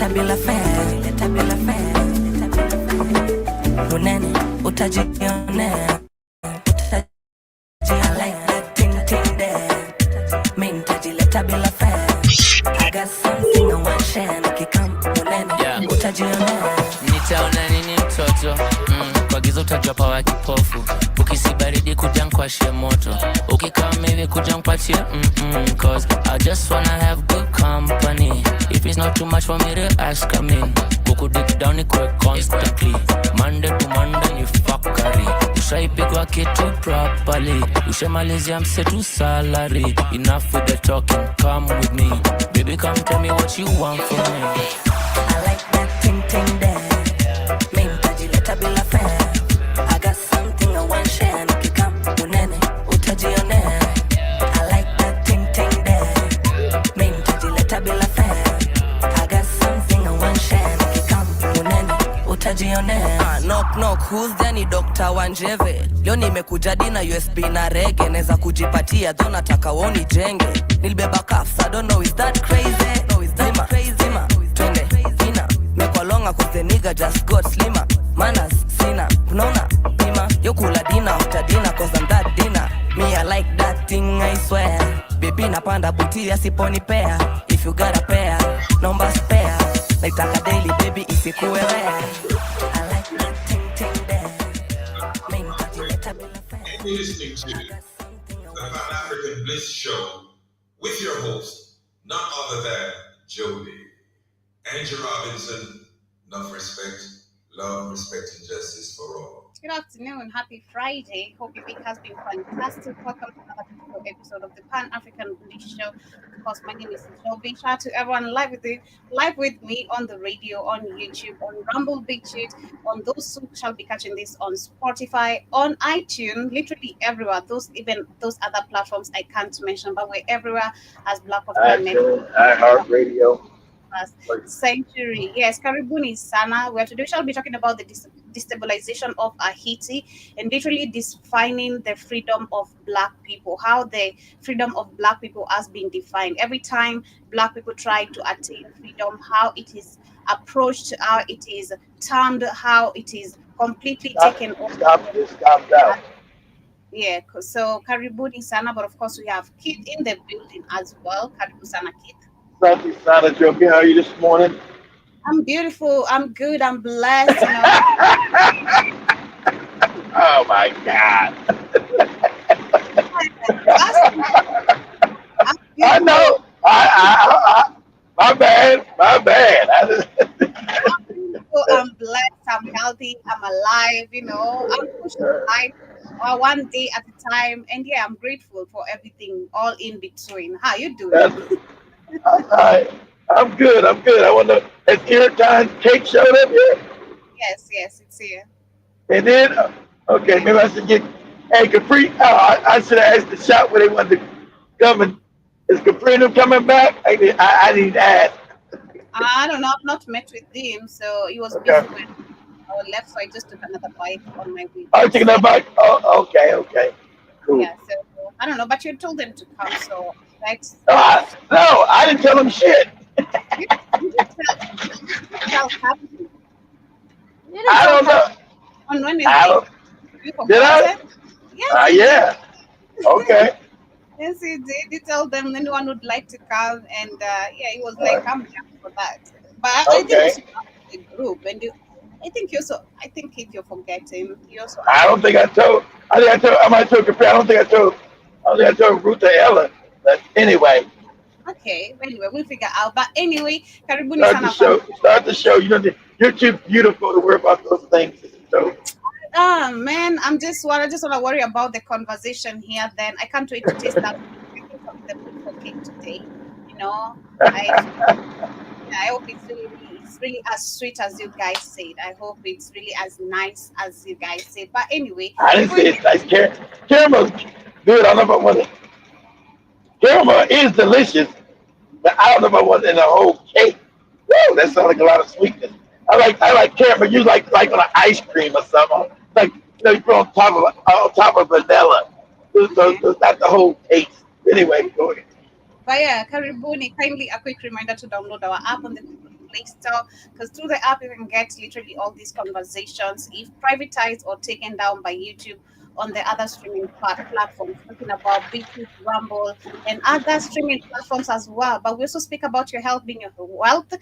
bila fare, leta bila fare. Unene, utajionea. I like that ting there. Mean tajileta bila fare. I got something I want share. Nikikam unene, utajionea. Nitaona nini mtoto? Kwa giza utajua pawa kipofu. Ukisi baridi kuja nkwashie moto. Ukikaa maybe kuja nkwachie cause I just wanna have good company. If it's not too much for me to ask, I mean Kuku dig down ikwe constantly. Monday to Monday ni fuckery. Ushaipigwa kitu properly. Ushamalizia msetu salary. Enough with the talking, come with me. Baby come tell me what you want from me. I like that ting there. Mean tajileta bila fare. I got something I want share. Nikikam unene, utajionea. I like that ting there. Mean tajileta bila fare. I got something I want share. Nikikam unene, utajionea. Knock, who's there? Ni Dr. Wanjeve. Leo nimekuja dina USB na reggae. Neza kujipatia, though nataka woni jenge. Nilibeba cuffs, I don't know, is that crazy? No, is that crazy? Twende, hina. Mekwa longa cause the nigga just got slimmer. Manners, sina, unaona, nima. Yo kula dina after dinner cause I'm that dinner. Me, I like that thing, I swear. Baby napanda buti asiponipea. If you got a pair, number spare. Naitaka daily baby isikuwe rare. I like that ting there. Mean tajileta bila fare. You're listening to the Pan-African Bliss Show with your host, none other than Jody. Andrew Robinson, enough respect, love, respect, and justice for all. Good afternoon, happy Friday. Hope your week has been fantastic. Welcome to another beautiful episode of the Pan-African Bliss Show. Of course, my name is Joby. Shout out to everyone live with me on the radio, on YouTube, on Rumble Big Shit, on those who shall be catching this on Spotify, on iTunes, literally everywhere. Even those other platforms I can't mention, but we're everywhere as Black of iTunes, iHeartRadio. Century. Yes, Karibuni Sana, where today we shall be talking about the destabilization of Haiti and literally defining the freedom of Black people, how the freedom of Black people has been defined. Every time Black people try to attain freedom, how it is approached, how it is termed, how it is completely taken over. Stop down. Yeah, so Karibuni Sana, but of course we have Keith in the building as well. Karibu Sana, Keith. Thank you, Sana Joby. How are you this morning? I'm beautiful. I'm good. I'm blessed. Oh my God. I know. My bad. I'm blessed. I'm healthy. I'm alive. I'm pushing life one day at a time. And yeah, I'm grateful for everything, all in between. How you doing? I'm good. I wonder, has Airtime Cake showed up yet? Yes, it's here. And then, okay, maybe I should get, hey, Capri, I should have asked the shop where they wanted to come and, is Capri coming back? I didn't ask. I don't know, I've not met with him, so he was busy when I left, so I just took another bite on my way. Oh, taking another bite? Oh, okay. Cool. Yeah, so, I don't know, but you told them to come, so... No, I didn't tell him shit. You didn't tell him. I don't know. On Wednesday. Did I? Yes. Yeah. Okay. Yes, he did. He told them anyone would like to come, and he was like, "I'm down for that." But I think you should come to the group, and I think if you're forgetting, you also. I don't think I told. I might have told Capri. I don't think I told Ruth or Ella. But anyway. Okay. Anyway, we'll figure out. But anyway, Karibuni Sana. Start the show. You're too beautiful to worry about those things. So. Man, I just want to worry about the conversation here. Then I can't wait to taste that the beautiful cake today. I hope it's really as sweet as you guys said. I hope it's really as nice as you guys said. But anyway, I didn't say it's nice. Caramel's good. I don't know if I want it. Caramel is delicious, but I don't know if I want it in the whole cake. Woo, that sounds like a lot of sweetness. I like caramel. You like on an ice cream or something. Like you put on top of vanilla. So that's the whole taste. Anyway, go ahead. But yeah, Karibuni, kindly a quick reminder to download our app on the Play Store, because through the app you can get literally all these conversations, if privatized or taken down by YouTube on the other streaming platforms, talking about Beaches, Rumble, and other streaming platforms as well. But we also speak about your health being your wealth.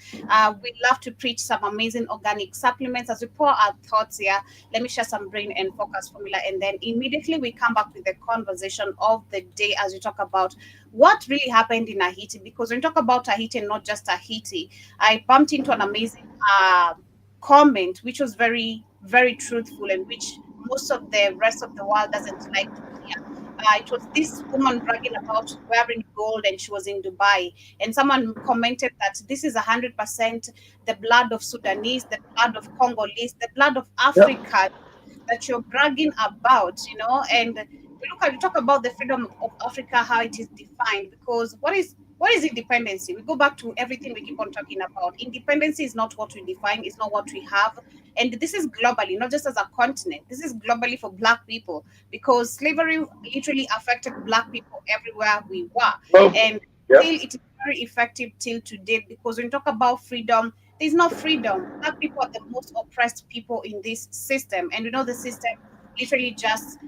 We love to preach some amazing organic supplements as we pour our thoughts here. Let me share some brain and focus formula, and then immediately we come back with the conversation of the day as we talk about what really happened in Haiti. Because when you talk about Haiti, and not just Haiti, I bumped into an amazing comment which was very, very truthful, and which most of the rest of the world doesn't like to hear. It was this woman bragging about wearing gold, and she was in Dubai. And someone commented that this is 100% the blood of Sudanese, the blood of Congolese, the blood of Yep. Africa that you're bragging about, And we talk about the freedom of Africa, how it is defined, because what is independency? We go back to everything we keep on talking about. Independency is not what we define, it's not what we have. And this is globally, not just as a continent. This is globally for Black people, because slavery literally affected Black people everywhere we were. Well, And yep. still, it is very effective till today, because when you talk about freedom, there's no freedom. Black people are the most oppressed people in this system. And the system literally just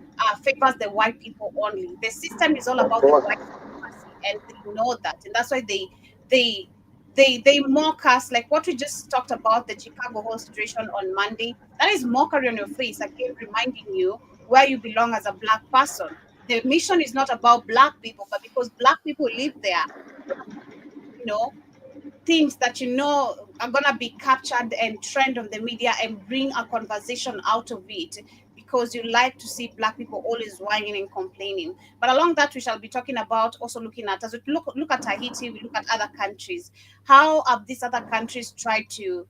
favors the white people only. The system is all Of about the course. white supremacy, and they know that. And that's why they they mock us, like what we just talked about, the Chicago whole situation on Monday. That is mockery on your face, again reminding you where you belong as a Black person. The mission is not about Black people, but because Black people live there, you know things that are gonna be captured and trend on the media and bring a conversation out of it, because you like to see Black people always whining and complaining. But along that, we shall be talking about, also looking at, as we look at Haiti, we look at other countries. How have these other countries tried to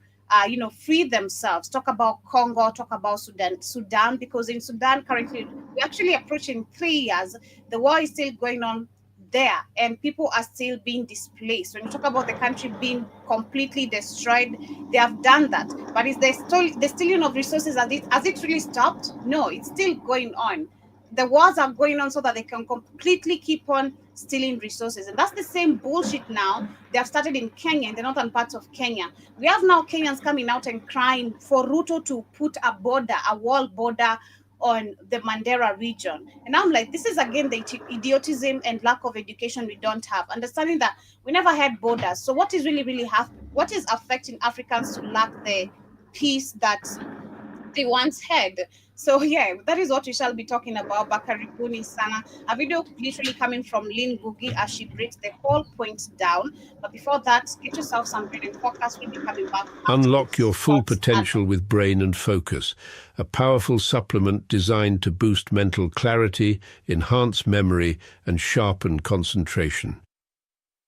free themselves? Talk about Congo, talk about Sudan, because in Sudan currently we're actually approaching 3 years. The war is still going on there, and people are still being displaced. When you talk about the country being completely destroyed, they have done that. But is there still the stealing of resources? Has it really stopped? No, it's still going on. The wars are going on so that they can completely keep on stealing resources. And that's the same bullshit now they have started in Kenya, in the northern parts of Kenya. We have now Kenyans coming out and crying for Ruto to put a wall border on the Mandera region. And I'm like, this is again the idiotism and lack of education we don't have. Understanding that we never had borders. So what is really, really what is affecting Africans to lack the peace that they once had? So yeah, that is what we shall be talking about. Bakaribuni Sana. A video literally coming from Lynn Gugi as she breaks the whole point down. But before that, get yourself some brain and focus. We'll be coming back after Unlock this your full short potential advert. with Brain and Focus, a powerful supplement designed to boost mental clarity, enhance memory, and sharpen concentration.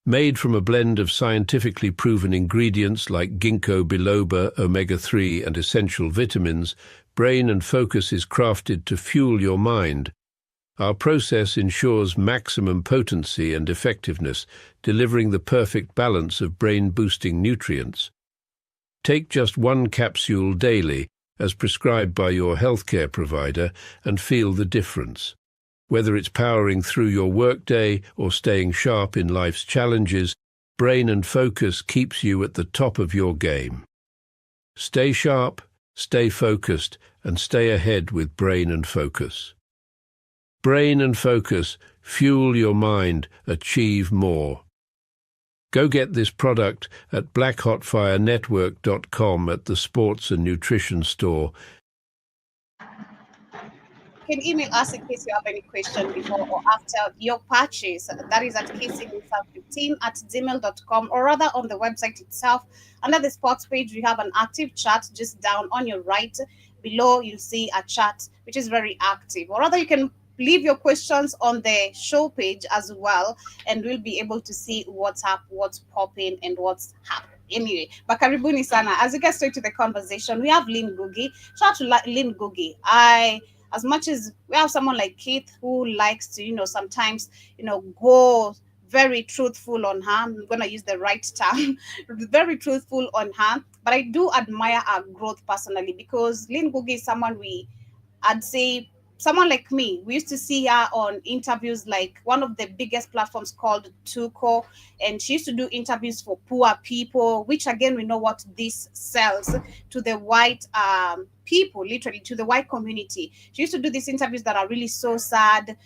Made from a blend of scientifically proven ingredients like ginkgo biloba, omega-3, and essential vitamins, Brain and Focus is crafted to fuel your mind. Our process ensures maximum potency and effectiveness, delivering the perfect balance of brain-boosting nutrients. Take just one capsule daily, as prescribed by your healthcare provider, and feel the difference. Whether it's powering through your workday or staying sharp in life's challenges, Brain and Focus keeps you at the top of your game. Stay sharp, stay focused, and stay ahead with Brain and Focus. Brain and Focus, fuel your mind, achieve more. Go get this product at blackhotfirenetwork.com at the Sports and Nutrition Store. You can email us in case you have any question before or after your purchase. That is at casingyourself15@gmail.com, or rather on the website itself. Under the sports page, we have an active chat just down on your right. Below, you'll see a chat which is very active. Or rather, you can leave your questions on the show page as well, and we'll be able to see what's up, what's popping, and what's happening. Anyway, Bakaribuni Sana, as we get straight to the conversation, we have Lynn Gugi. Shout out to Lynn Gugi. As much as we have someone like Keith who likes to, sometimes, go very truthful on her. I'm going to use the right term, very truthful on her. But I do admire her growth personally, because Lynn Gugi is someone I'd say, someone like me, we used to see her on interviews like one of the biggest platforms called Tuko, and she used to do interviews for poor people, which again we know what this sells to the white people, literally to the white community. She used to do these interviews that are really so sad,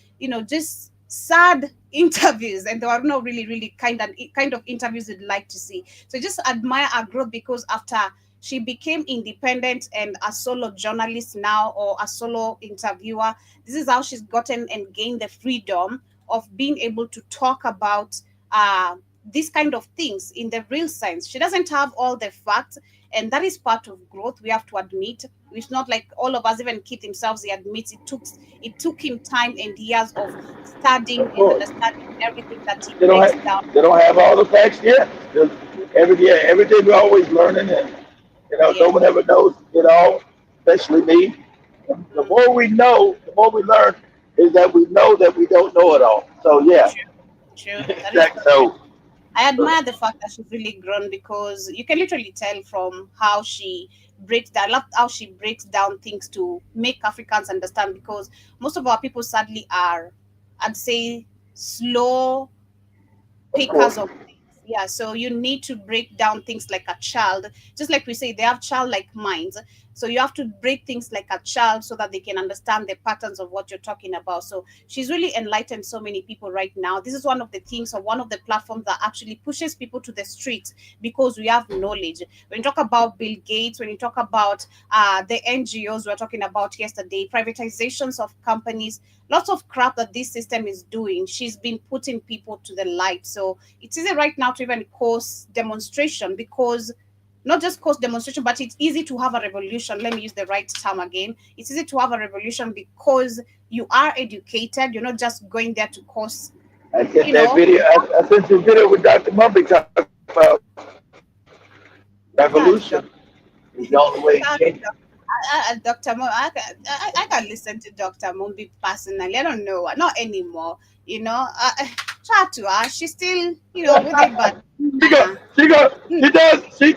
just sad interviews, and they were not really, really kind of interviews you'd like to see. So just admire her growth, because after she became independent and a solo journalist now, or a solo interviewer, this is how she's gotten and gained the freedom of being able to talk about these kind of things in the real sense. She doesn't have all the facts, and that is part of growth. We have to admit. It's not like all of us, even Keith himself, he admits it took him time and years of studying Of and course. understanding everything that he They don't breaks have down. they don't have all the facts yet. Every day we're always learning, and no Yeah. one ever knows it all, especially me. The more we know, the more we learn, is that we know that we don't know it all. So yeah, True, true. That is exactly. correct. So I admire the fact that she's really grown, because you can literally tell from how she breaks down. I love how she breaks down things to make Africans understand, because most of our people sadly are, I'd say, slow of course, pickers of things. Yeah, so you need to break down things like a child. Just like we say, they have childlike minds. So you have to break things like a child so that they can understand the patterns of what you're talking about. So she's really enlightened so many people right now. This is one of the things, or one of the platforms that actually pushes people to the streets, because we have knowledge. When you talk about Bill Gates, when you talk about the NGOs we were talking about yesterday, privatizations of companies, lots of crap that this system is doing, she's been putting people to the light. So it's easy right now to even cause demonstration, because not just cause demonstration, but it's easy to have a revolution. Let me use the right term again. It's easy to have a revolution because you are educated. You're not just going there to cause, I sent you that know, video. I sent you a video with Dr. Mumpy talking about revolution gosh, is the only way to change it. Dr. Mo, I can listen to Dr. Mumbi personally. I don't know, not anymore. Try to her. She's still, with it, but She go, nah. she go,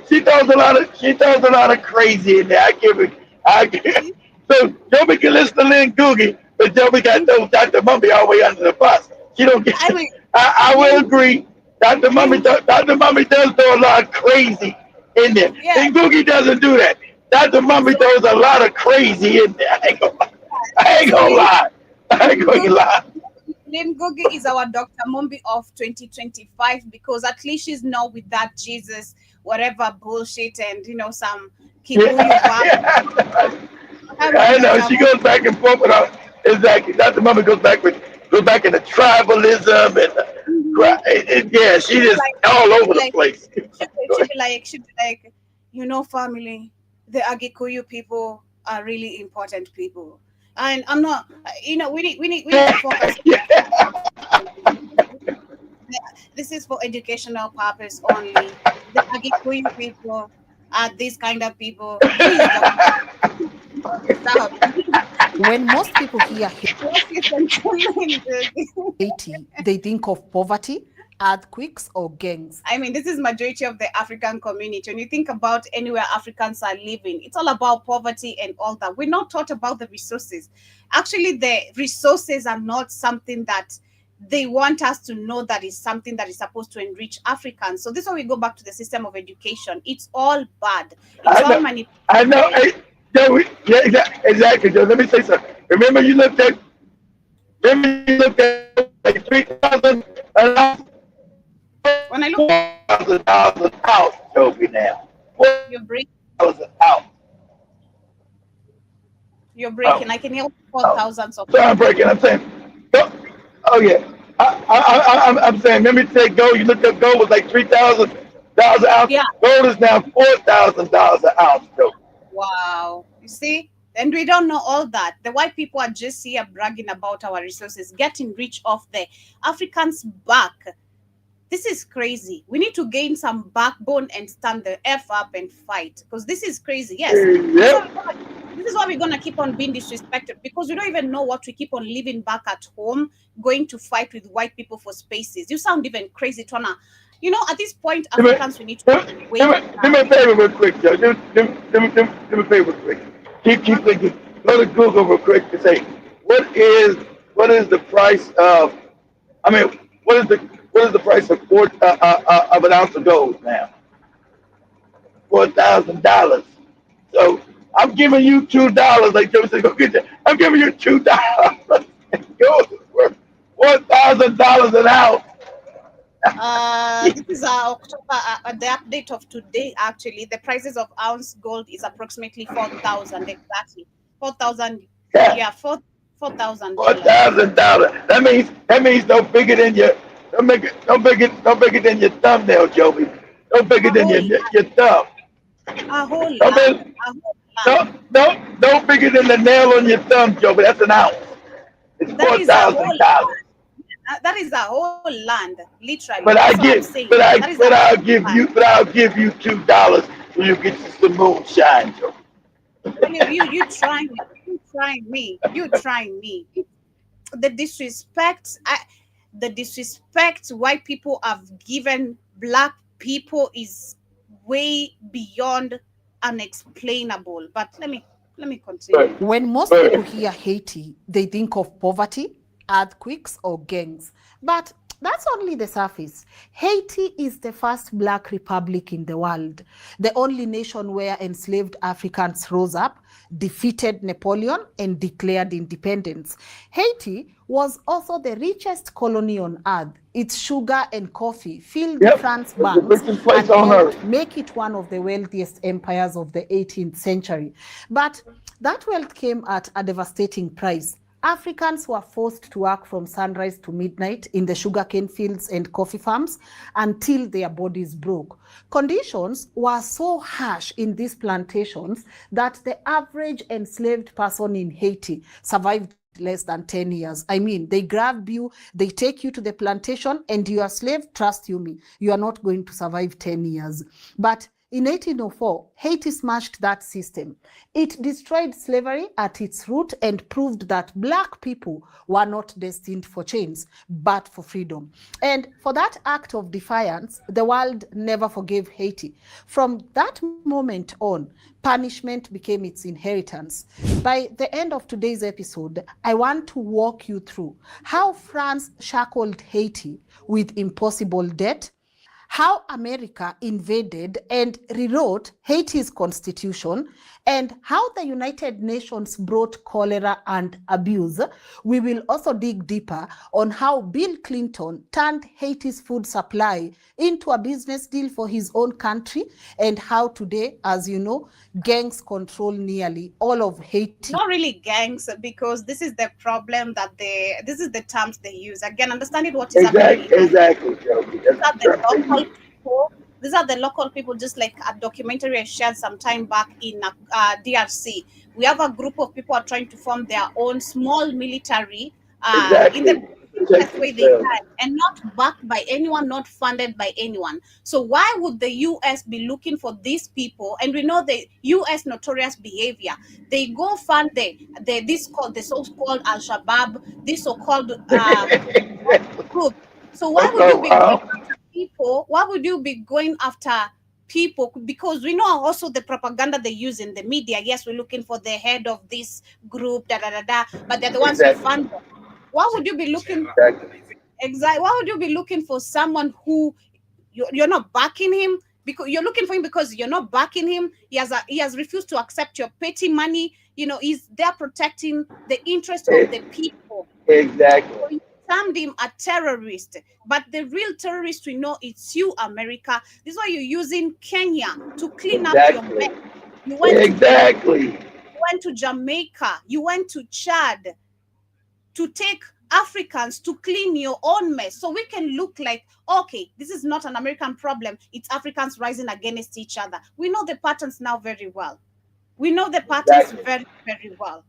she throws a lot of crazy in there. I give Mm, so Joby can listen to Lynn Googie, but Joby got mm. throw Dr. Mummy all the way under the bus. She don't get. I mean, I will Lynn, agree. Dr. Mummy does throw a lot of crazy in there. yeah, Lynn Googie doesn't do that. Dr. Mummy throws exactly. a lot of crazy in there. I ain't gonna lie. I ain't So gonna lie. I ain't gonna Lynn lie. Gogi is our Dr. Mumbi of 2025, because at least she's not with that Jesus, whatever bullshit, and some Kikuyu Yeah, vibe. yeah. How with I know Dr. she Mumbi. goes back and forth with her. Exactly. Dr. Mummy goes back into tribalism and yeah, she She'd be just like, all she'd over be the like, place. she'd be like, family, the Agikuyu people are really important people, and I'm not. We need to focus. Yeah. This is for educational purpose only. The Agikuyu people are these kind of people. Please, Doctor, stop. When most people hear Let's listen to Lynn Gogi. Haiti, they think of poverty, earthquakes, or gangs. I mean, this is majority of the African community. When you think about anywhere Africans are living, it's all about poverty and all that. We're not taught about the resources. Actually, the resources are not something that they want us to know, that is something that is supposed to enrich Africans. So this is why we go back to the system of education. It's all bad. It's I all know. I know. manipulated. Hey, Joey, yeah, exactly, Joe. Let me say something. Remember you looked at like 3,000 and When I look, $4,000 a house, Joey now. you're break, 4,000 out. you're Oh, breaking. I can hear four oh. thousands of So I'm breaking. I'm saying, go, oh yeah. I'm saying, let me say gold. You looked up gold was like $3,000 an ounce. yeah. Gold is now $4,000 an ounce, Joe. Wow. You see? And we don't know all that. The white people are just here bragging about our resources, getting rich off the Africans' back. This is crazy. We need to gain some backbone and stand the F up and fight, because this is crazy. Yes. This is Yep. why we're gonna keep on being disrespected, because we don't even know what we keep on living back at home, going to fight with white people for spaces. You sound even crazy, Twana. At this point, Do me, Africans, we need to wake do up. me a favor real quick, Joe. Do me a favor real quick. Keep Okay. thinking. Go to Google real quick to say, what is the price of? I mean, what is the price of of an ounce of gold now? $4,000. So I'm giving you $2. Like Joe said, go get that. I'm giving you $2. Gold is worth $1,000 an ounce. This is our October, the update of today. Actually, the prices of ounce gold is approximately 4,000 exactly. 4,000, Yeah, yeah, $4,000. $4,000. That means no bigger than your no bigger than your thumbnail, Joey. No bigger A than whole your thumb. a whole No, land, big, a whole land. no bigger than the nail on your thumb, Joey. That's an ounce. It's That four is a whole thousand dollars. that is a whole land, literally. But I That's what I'm get, saying. but I, That is a but whole land. but I'll give you $2 when you get you some moonshine, Joey. You trying me, you trying me. The disrespect, the disrespect white people have given black people is way beyond unexplainable. But let me But, continue. When most but people hear Haiti, they think of poverty, earthquakes, or gangs. But that's only the surface. Haiti is the first black republic in the world, the only nation where enslaved Africans rose up, defeated Napoleon, and declared independence. Haiti was also the richest colony on earth. Its sugar and coffee filled yep, France's it's the banks richest place and on earth. helped make it one of the wealthiest empires of the 18th century. But that wealth came at a devastating price. Africans were forced to work from sunrise to midnight in the sugarcane fields and coffee farms until their bodies broke. Conditions were so harsh in these plantations that the average enslaved person in Haiti survived less than 10 years. I mean, they grab you, they take you to the plantation, and you are slave. Trust me, you are not going to survive 10 years. But in 1804, Haiti smashed that system. It destroyed slavery at its root and proved that black people were not destined for chains, but for freedom. And for that act of defiance, the world never forgave Haiti. From that moment on, punishment became its inheritance. By the end of today's episode, I want to walk you through how France shackled Haiti with impossible debt, how America invaded and rewrote Haiti's constitution, and how the United Nations brought cholera and abuse. We will also dig deeper on how Bill Clinton turned Haiti's food supply into a business deal for his own country, and how today, as you know, gangs control nearly all of Haiti. Not really gangs, because this is the problem that this is the terms they use. Again, understanding what is happening in Exactly, Joey. these That's are the the term they local use. people. These are the local people, just like a documentary I shared some time back in DRC. We have a group of people are trying to form their own small military in the Exactly. Protect best way they themselves. can, and not backed by anyone, not funded by anyone. So why would the US be looking for these people? And we know the US notorious behavior. They go fund the so-called Al Shabaab, this so-called group. So why would you be going So, after people? Why would you be going after people? Because we know also the propaganda they use in the media. Yes, we're looking for the head of this group, da da da da, but they're the ones who exactly. fund them. Why would you be looking Exactly. exactly? Why would you be looking for someone who you're not backing him? Because you're looking for him because you're not backing him. He has refused to accept your petty money. He's there protecting the interest of the people. Exactly. So you termed him a terrorist, but the real terrorist we know it's you, America. This is why you're using Kenya to clean up your mess. Exactly. You went to Exactly. Jamaica, you went to Chad to take Africans to clean your own mess. So we can look like, okay, this is not an American problem. It's Africans rising against each other. We know the patterns now very well. We know the patterns Exactly. very, very well.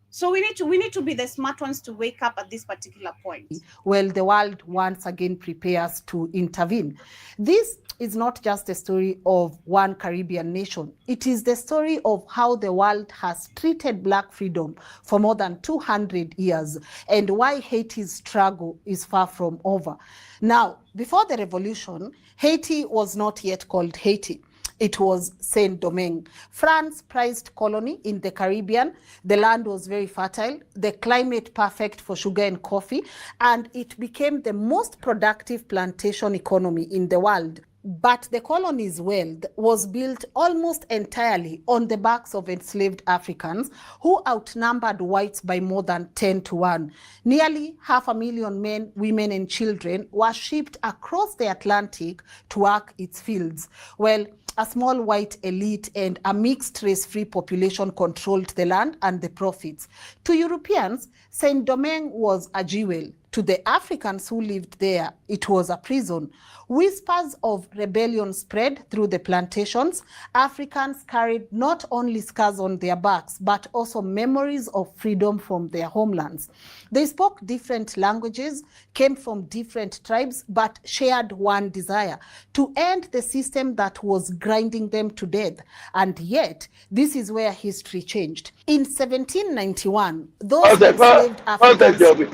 So we need to be the smart ones to wake up at this particular point. Well, the world once again prepares to intervene. This is not just a story of one Caribbean nation. It is the story of how the world has treated Black freedom for more than 200 years, and why Haiti's struggle is far from over. Now, before the revolution, Haiti was not yet called Haiti. It was Saint-Domingue. France prized colony in the Caribbean. The land was very fertile, the climate perfect for sugar and coffee, and it became the most productive plantation economy in the world. But the colony's wealth was built almost entirely on the backs of enslaved Africans who outnumbered whites by more than 10 to 1. Nearly 500,000 men, women, and children were shipped across the Atlantic to work its fields. Well, a small white elite and a mixed race-free population controlled the land and the profits. To Europeans, Saint-Domingue was a jewel. To the Africans who lived there, it was a prison. Whispers of rebellion spread through the plantations. Africans carried not only scars on their backs, but also memories of freedom from their homelands. They spoke different languages, came from different tribes, but shared one desire: to end the system that was grinding them to death. And yet, this is where history changed. In 1791, those enslaved Africans...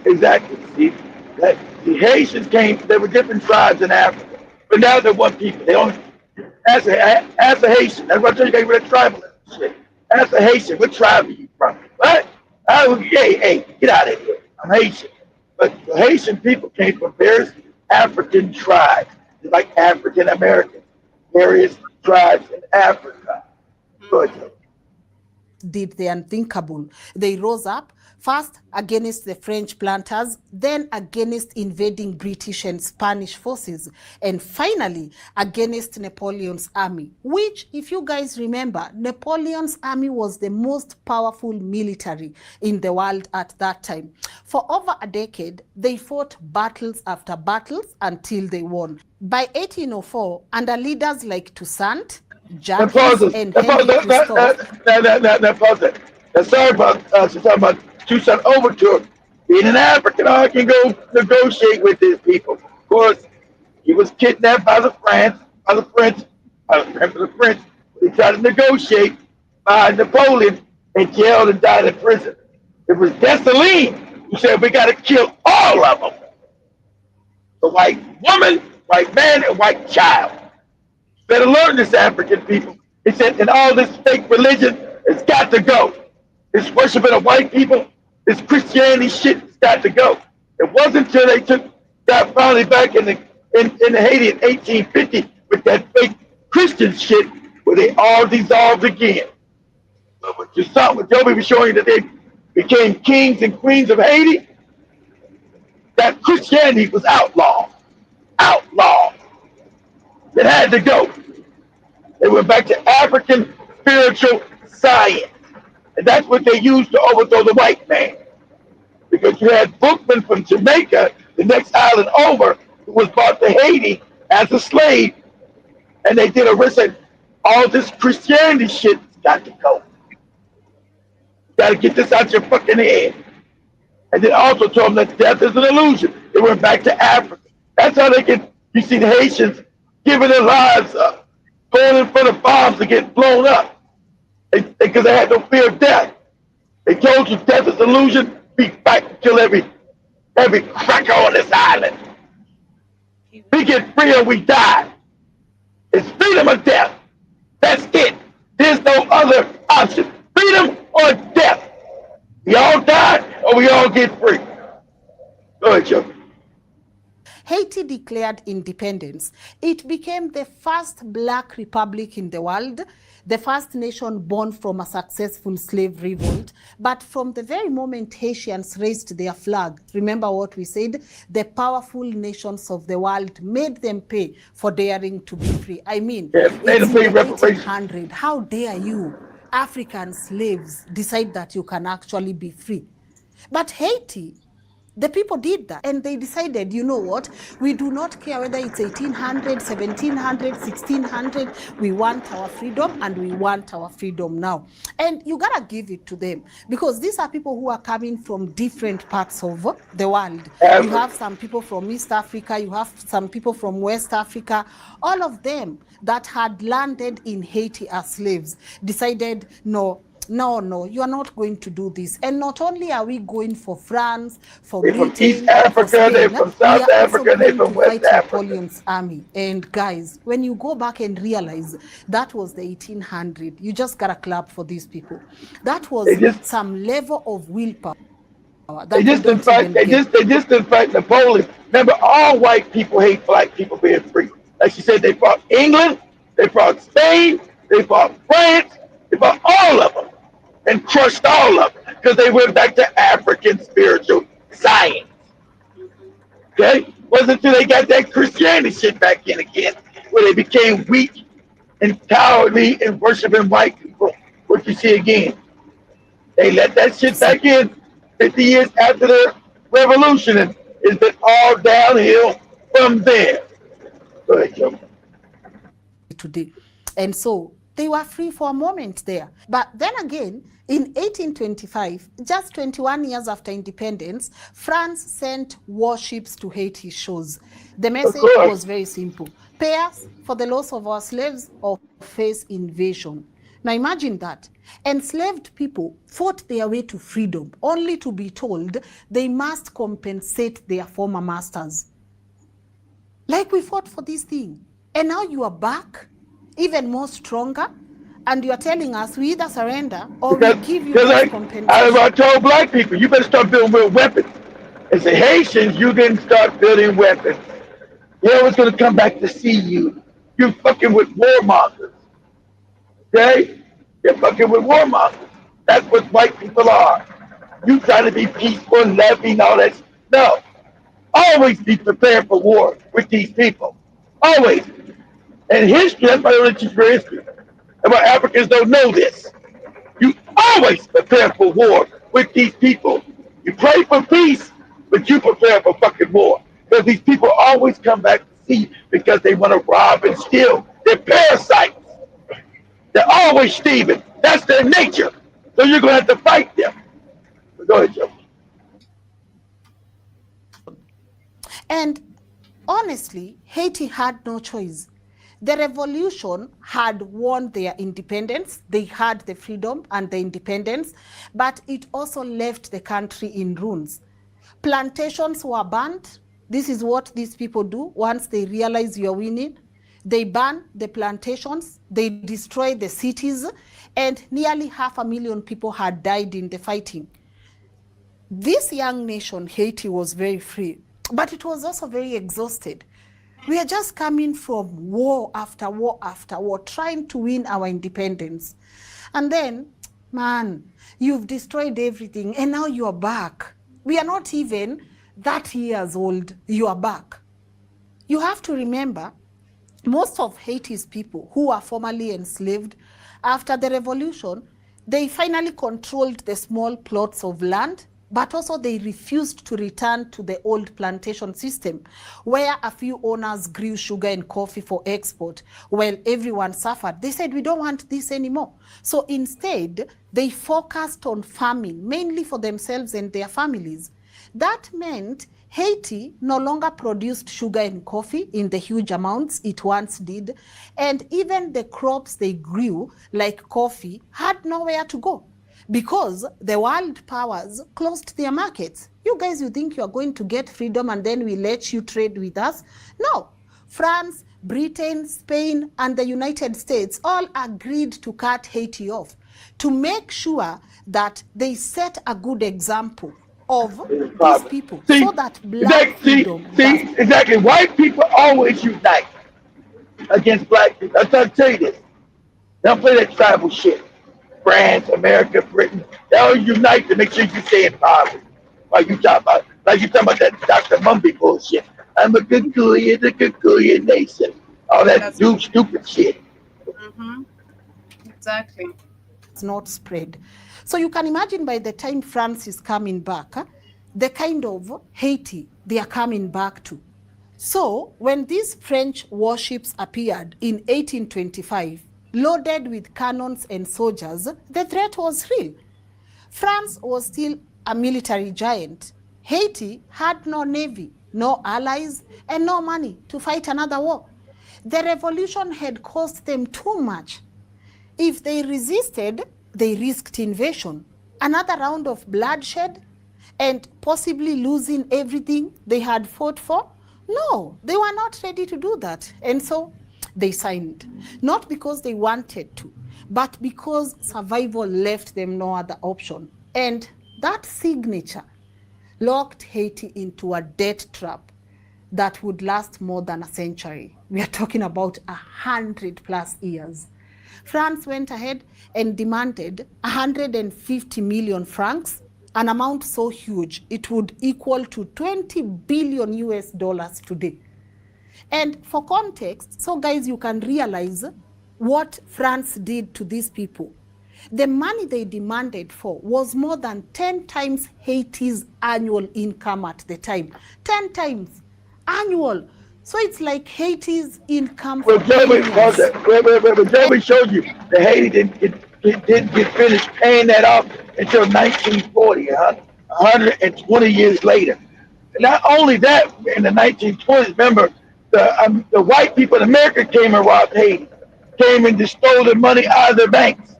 Exactly. See, the Haitians came. There were different tribes in Africa, but now they're one people. They only as a Haitian. That's what I tell you. Got rid of tribalism shit. As a Haitian, what tribe are you from? What? Hey, get out of here. I'm Haitian. But the Haitian people came from various African tribes, like African Americans, various tribes in Africa. Good. Did the unthinkable. They rose up, first against the French planters, then against invading British and Spanish forces, and finally against Napoleon's army, which, if you guys remember, Napoleon's army was the most powerful military in the world at that time. For over a decade, they fought battles after battles until they won. By 1804, under leaders like Toussaint, Jacques, and Henry Christophe... Sorry about she's talking about Toussaint Overture. Being an African, I can go negotiate with these people. Of course, he was kidnapped by the French. He tried to negotiate by Napoleon and jailed and died in prison. It was Dessalines who said we got to kill all of them. The white woman, white man, and white child. Better learn this, African people. He said, and all this fake religion has got to go. This worshiping of white people, this Christianity shit has got to go. It wasn't until they got finally back in Haiti in 1850 with that fake Christian shit where they all dissolved again. But what you saw, what Joby was showing you that they became kings and queens of Haiti, that Christianity was outlawed. Outlawed. It had to go. They went back to African spiritual science. And that's what they used to overthrow the white man. Because you had Bookman from Jamaica, the next island over, who was brought to Haiti as a slave. And they did a research. All this Christianity shit's got to go. You got to get this out your fucking head. And then also told them that death is an illusion. They went back to Africa. That's how they get, you see the Haitians giving their lives up, going in front of bombs to get blown up. Because they had no fear of death. They told you death is an illusion, we fight to kill every cracker on this island. We get free or we die. It's freedom or death. That's it. There's no other option. Freedom or death. We all die or we all get free. Go ahead, Joe. Haiti declared independence. It became the first black republic in the world, the first nation born from a successful slave revolt. But from the very moment Haitians raised their flag, remember what we said, the powerful nations of the world made them pay for daring to be free. I mean, it's in the 1800s. How dare you, African slaves, decide that you can actually be free? But Haiti, the people did that, and they decided, you know what, we do not care whether it's 1800, 1700, 1600, we want our freedom, and we want our freedom now. And you gotta give it to them, because these are people who are coming from different parts of the world. You have some people from East Africa, you have some people from West Africa, all of them that had landed in Haiti as slaves decided, no, no, you are not going to do this. And not only are we going for France, for They're from East Britain, for Africa, they're Spain, from we South are also Africa, they're going from to West fight Africa. Napoleon's army. And guys, when you go back and realize that was the 1800, you just gotta clap for these people. That was some level of willpower that we don't even get. They just didn't fight Napoleon. Remember, all white people hate black people being free. Like she said, they fought England, they fought Spain, they fought France, they fought all of them and crushed all of them because they went back to African spiritual science. Okay? Wasn't until they got that Christianity shit back in again where they became weak and cowardly and worshiping white people. What you see again. They let that shit back in 50 years after the revolution, and it's been all downhill from there. Go ahead, Joe. Today. And so they were free for a moment there. But then again, in 1825, just 21 years after independence, France sent warships to Haiti shores. The message was very simple: pay us for the loss of our slaves or face invasion. Now imagine that. Enslaved people fought their way to freedom, only to be told they must compensate their former masters. Like we fought for this thing. And now you are back, even more stronger, and you are telling us we either surrender or we give you guys compensation. I told black people, you better start building real weapons. As the Haitians, you didn't start building weapons. They was going to come back to see you. You're fucking with warmongers. Okay? You're fucking with warmongers. That's what white people are. You try to be peaceful and loving, all that. No. Always be prepared for war with these people. Always. And history, that's why I don't teach your history. And why Africans don't know this. You always prepare for war with these people. You pray for peace, but you prepare for fucking war. Because these people always come back to see because they want to rob and steal. They're parasites. They're always thieving. That's their nature. So you're going to have to fight them. Go ahead, Joe. And honestly, Haiti had no choice. The revolution had won their independence. They had the freedom and the independence, but it also left the country in ruins. Plantations were burned. This is what these people do once they realize you're winning. They burn the plantations, they destroy the cities, and nearly 500,000 people had died in the fighting. This young nation, Haiti, was very free, but it was also very exhausted. We are just coming from war after war after war, trying to win our independence. And then, man, you've destroyed everything, and now you are back. We are not even 30 years old, you are back. You have to remember, most of Haiti's people who were formerly enslaved, after the revolution, they finally controlled the small plots of land, but also they refused to return to the old plantation system, where a few owners grew sugar and coffee for export, while everyone suffered. They said, we don't want this anymore. So instead, they focused on farming, mainly for themselves and their families. That meant Haiti no longer produced sugar and coffee in the huge amounts it once did, and even the crops they grew, like coffee, had nowhere to go because the world powers closed their markets. You guys, you think you are going to get freedom and then we let you trade with us? No. France, Britain, Spain, and the United States all agreed to cut Haiti off to make sure that they set a good example of these people, so that black freedom. Exactly. White people always unite against black people. I'm trying to tell you this. They don't play that tribal shit. France, America, Britain, they all unite to make sure you stay in power. Like you talking about that Dr. Mumby bullshit. I'm a Kikuyu, the Kikuyu nation. All that stupid shit. Mm-hmm. Exactly. It's not spread. So you can imagine by the time France is coming back, the kind of Haiti they are coming back to. So when these French warships appeared in 1825, loaded with cannons and soldiers, the threat was real. France was still a military giant. Haiti had no navy, no allies, and no money to fight another war. The revolution had cost them too much. If they resisted, they risked invasion, another round of bloodshed, and possibly losing everything they had fought for? No, they were not ready to do that. And so they signed, not because they wanted to, but because survival left them no other option. And that signature locked Haiti into a debt trap that would last more than a century. We are talking about 100+ years. France went ahead and demanded 150 million francs, an amount so huge it would equal to 20 billion US dollars today. And for context, so guys, you can realize what France did to these people. The money they demanded for was more than 10 times Haiti's annual income at the time. 10 times annual. So it's like Haiti's income for Well, Joey, 10 years. Joey showed you that Haiti didn't get finished paying that off until 1940, 120 years later. Not only that, in the 1920s, remember, the white people in America came and robbed Haiti, came and just stole the money out of their banks.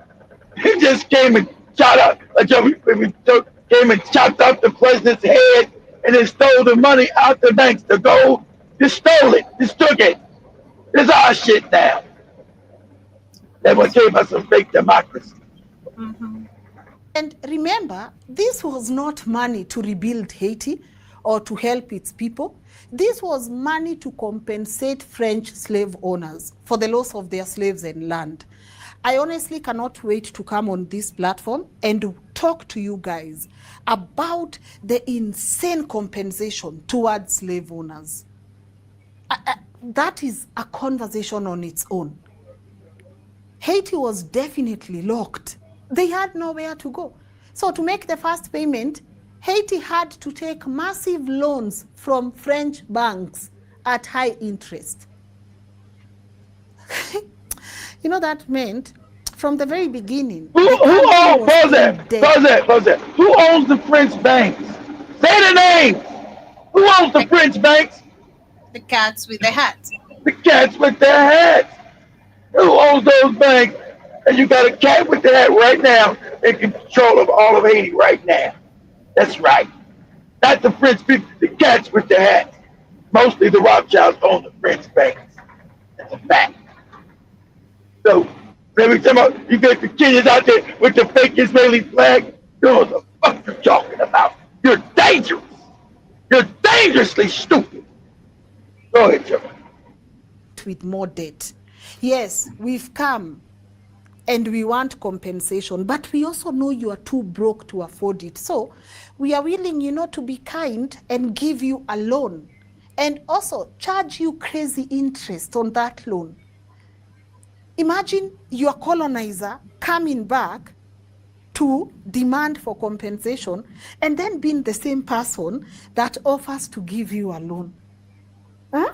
He just came and shot up, came and chopped off the president's head and then stole the money out the banks. The gold, just stole it, just took it. It's our shit now. That's what gave us a fake democracy. Mm-hmm. And remember, this was not money to rebuild Haiti or to help its people. This was money to compensate French slave owners for the loss of their slaves and land. I honestly cannot wait to come on this platform and talk to you guys about the insane compensation towards slave owners. That is a conversation on its own. Haiti was definitely locked. They had nowhere to go. So to make the first payment, Haiti had to take massive loans from French banks at high interest. You know, that meant from the very beginning. Who owns the French banks? Say the name. Who owns the French banks? The cats with the hats. The cats with their hats. Who owns those banks? And you got a cat with the hat right now in control of all of Haiti right now. That's right. Not the French people, the cats with the hats. Mostly the Rothschilds own the French banks. That's a fact. So, every time you get the Kenyans out there with the fake Israeli flag, you know what the fuck you're talking about. You're dangerous. You're dangerously stupid. Go ahead, Joe. With more debt. Yes, we've come and we want compensation, but we also know you are too broke to afford it. So we are willing, to be kind and give you a loan and also charge you crazy interest on that loan. Imagine your colonizer coming back to demand for compensation and then being the same person that offers to give you a loan. Huh?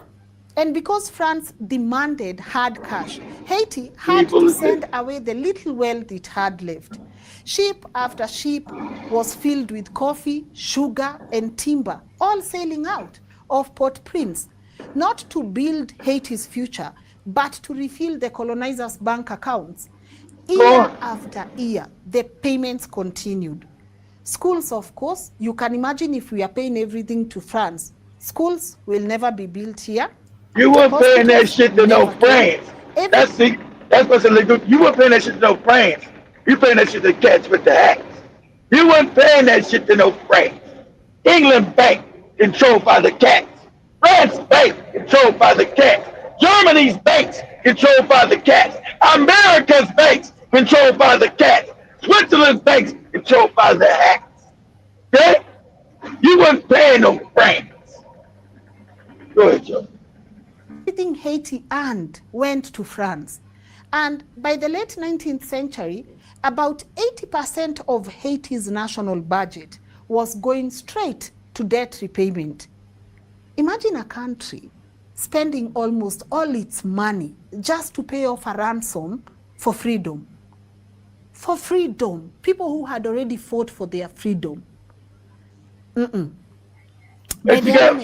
And because France demanded hard cash, Haiti had to send away the little wealth it had left. Ship after ship was filled with coffee, sugar, and timber, all sailing out of Port-au-Prince, not to build Haiti's future, but to refill the colonizers' bank accounts. Year after year, the payments continued. Schools, of course, you can imagine if we are paying everything to France, schools will never be built here. You weren't paying that shit to no France. That's what's illegal. You weren't paying that shit to no France. You paying that shit to cats with the hats. You weren't paying that shit to no France. England bank controlled by the cats. France bank controlled by the cats. Germany's banks controlled by the cats. America's banks controlled by the cats. Switzerland's banks controlled by the hats. Okay? You weren't paying no France. Go ahead, Joe. Everything Haiti earned went to France. And by the late 19th century, about 80% of Haiti's national budget was going straight to debt repayment. Imagine a country spending almost all its money just to pay off a ransom for freedom. For freedom. People who had already fought for their freedom. But you got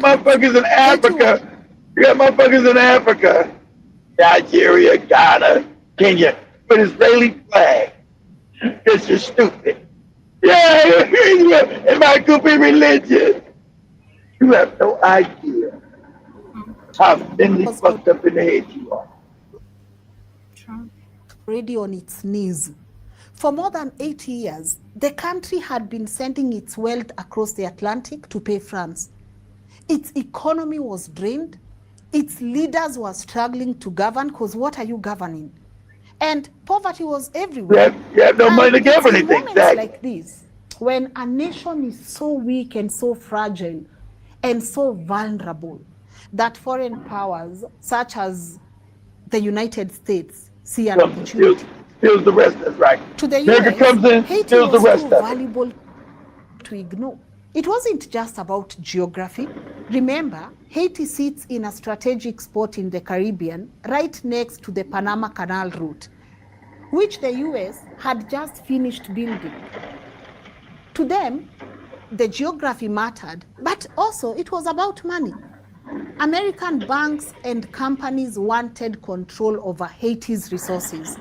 motherfuckers in Africa. You got motherfuckers in Africa, Nigeria, Ghana, Kenya, with Israeli flag. Because you're stupid. Yeah, it might could be religion. You have no idea Mm, how thinly Was fucked up in the head you are. true. already on its knees. For more than 80 years, the country had been sending its wealth across the Atlantic to pay France. Its economy was drained. Its leaders were struggling to govern because what are you governing? And poverty was everywhere. You have no money And to it's give in anything, moments exactly. like this when a nation is so weak and so fragile and so vulnerable that foreign powers such as the United States see an Comes and steals, opportunity. steals the rest. That's right. To the America US, comes in, Haiti steals the was rest too of it. valuable to ignore. It wasn't just about geography. Remember, Haiti sits in a strategic spot in the Caribbean, right next to the Panama Canal route, which the US had just finished building. To them, the geography mattered, but also it was about money. American banks and companies wanted control over Haiti's resources.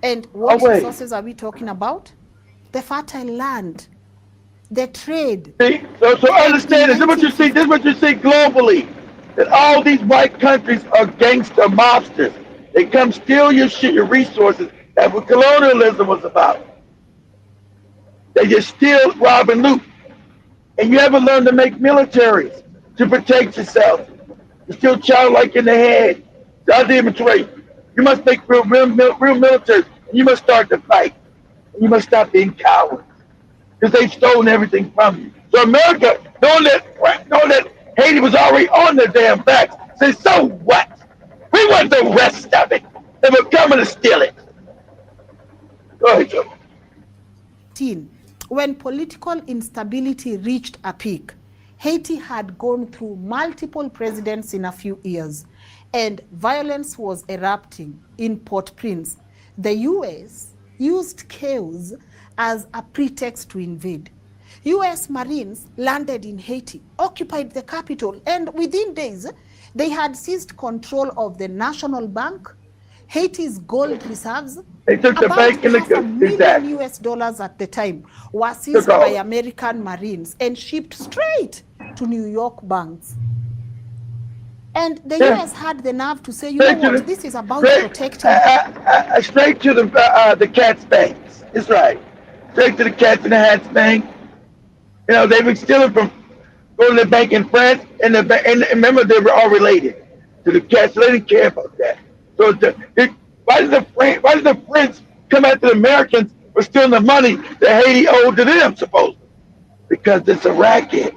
And Oh what wait. resources are we talking about? The fertile land, the trade. See, so And in understand this. This is what you see. This 1950, is what you see globally. That all these white countries are gangster mobsters. They come steal your shit, your resources. That's what colonialism was about. They just steal, rob, and loot. And you haven't learned to make militaries to protect yourself. You're still childlike in the head. That's the inventory. You must make real military. You must start to fight. And you must stop being cowards. Because they've stolen everything from you. So America, knowing that Haiti was already on their damn backs, said, so what? We want the rest of it. And we're coming to steal it. Go ahead, Joe. when political instability reached a peak, Haiti had gone through multiple presidents in a few years, and violence was erupting in Port-au-Prince. The US used chaos as a pretext to invade. US Marines landed in Haiti, occupied the capital, and within days, they had seized control of the National Bank, Haiti's gold reserves. They took the About bank and half a the million exactly. US dollars at the time were Took seized by off. American Marines and shipped straight to New York banks. And the Yeah. US had the nerve to say, you know Straight to what, the this is about straight, protecting. straight to the cat's banks. It's right. Straight to the cats and the hats bank. You know, they've been stealing from going to the bank in France, and remember they were all related to the cats. So they didn't care about that. So why did the French come after the Americans for stealing the money that Haiti owed to them? Supposedly, because it's a racket.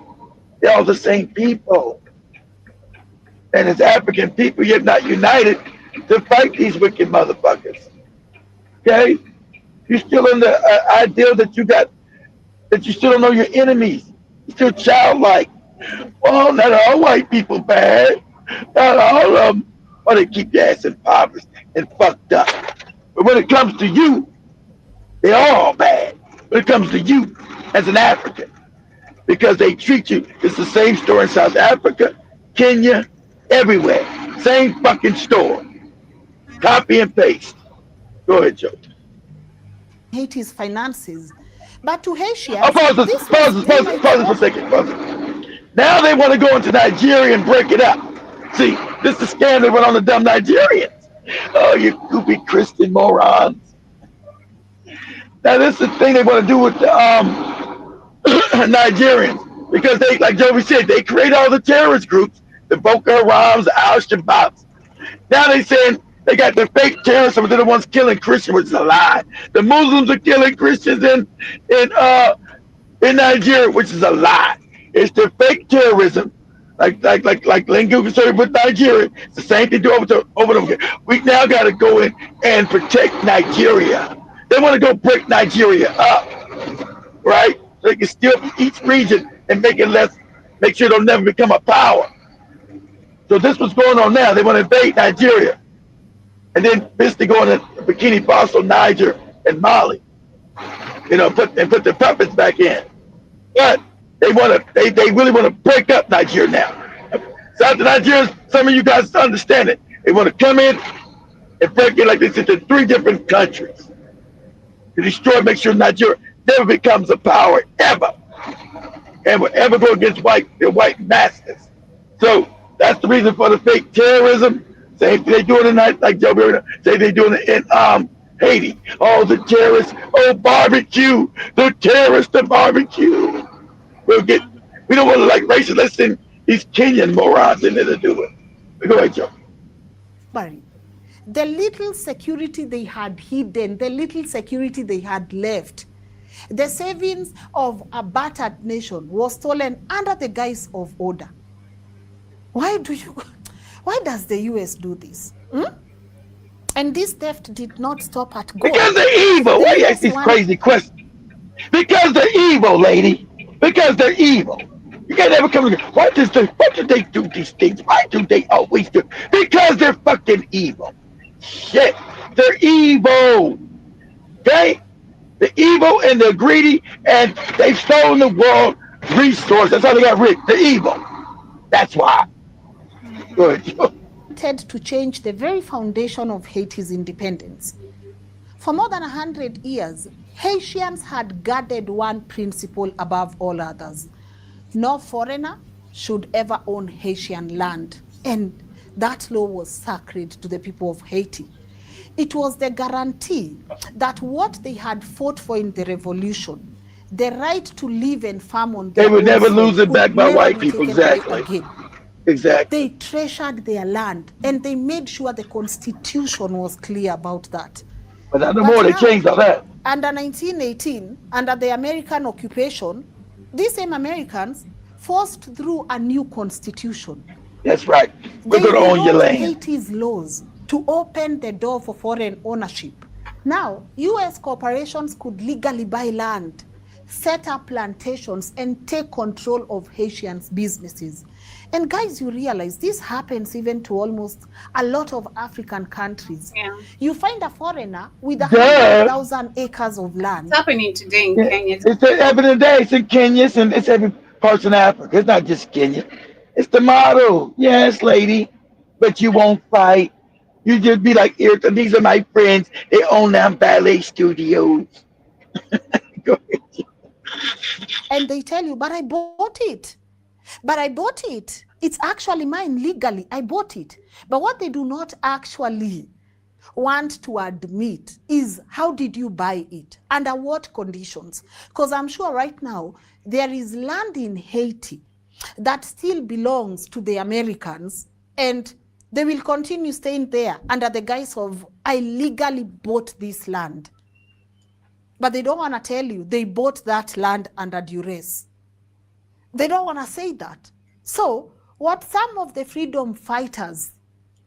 They're all the same people, and it's African people yet not united to fight these wicked motherfuckers. Okay, you're still in the ideal that you still don't know your enemies. You're still childlike. Well, not all white people bad. Not all of them. Well, they keep your ass impoverished and fucked up. But when it comes to you, they're all bad. When it comes to you as an African, because they treat you, it's the same store in South Africa, Kenya, everywhere. Same fucking store. Copy and paste. Go ahead, Joe. Haiti's finances. But to Oh, Haitians, pause this, this was daylight pause for a robbery. second. Pause it. Now they want to go into Nigeria and break it up. See, this is the scam they went on the dumb Nigerians. Oh, you goofy Christian morons. Now this is the thing they want to do with the Nigerians. Because they, like Joey said, they create all the terrorist groups, the Boko Harams, the Al Shabaabs. Now they saying they got the fake terrorists, but they're the ones killing Christians, which is a lie. The Muslims are killing Christians in Nigeria, which is a lie. It's the fake terrorism, like Lingu started with Nigeria. It's the same thing do over again. We now got to go in and protect Nigeria. They want to go break Nigeria up, right? So they can steal from each region and make it less, make sure it'll never become a power. So this was going on now. They want to invade Nigeria, and then basically go into Burkina Faso, Niger, and Mali. You know, put the puppets back in. But they really want to break up Nigeria now. South Nigerians, some of you guys understand it. They want to come in and break it like this into 3 different countries. to destroy, make sure Nigeria never becomes a power ever, and will ever go against the white masters. So that's the reason for the fake terrorism. Same thing they doing tonight, like Joe Biden say they doing it in Haiti. All the terrorists, oh barbecue, the terrorists, the barbecue. We'll get. We don't want to like racist. Let's send these Kenyan morons in there to do it. Go ahead, Joe. Barry, the little security they had hidden, the little security they had left, the savings of a battered nation was stolen under the guise of order. Why does the US do this? And this theft did not stop at gold. Because they're evil. Why you ask these crazy questions? Because they're evil, lady. Because they're evil. You can't ever come. Why do they do these things? Why do they always do? Because they're fucking evil. Shit, they're evil. Okay, they're evil and they're greedy and they've stolen the world resource. That's how they got rich. They're evil. That's why. Good. To change the very foundation of Haiti's independence. For more than 100 years, Haitians had guarded one principle above all others. No foreigner should ever own Haitian land. And that law was sacred to the people of Haiti. It was the guarantee that what they had fought for in the revolution, the right to live and farm on their they would never soil, lose it back by white people. Exactly. Again. Exactly. They treasured their land and they made sure the constitution was clear about that. But not no more, they changed all that. Under 1918, under the American occupation, these same Americans forced through a new constitution. That's right. We're going to own your land. Haiti's laws to open the door for foreign ownership. Now, US corporations could legally buy land, set up plantations, and take control of Haitians' businesses. And guys, you realize this happens even to almost a lot of African countries. Yeah. You find a foreigner with 100,000 acres of land. It's happening today in Kenya. It's happening today. It's in Kenya and it's every part in Africa. It's not just Kenya. It's the model. Yes, lady. But you won't fight. You just be like, these are my friends. They own them ballet studios. Go ahead. And they tell you, but I bought it. But I bought it. It's actually mine legally. I bought it. But what they do not actually want to admit is how did you buy it? Under what conditions? Because I'm sure right now there is land in Haiti that still belongs to the Americans and they will continue staying there under the guise of, I legally bought this land. But they don't want to tell you they bought that land under duress. They don't want to say that. So what some of the freedom fighters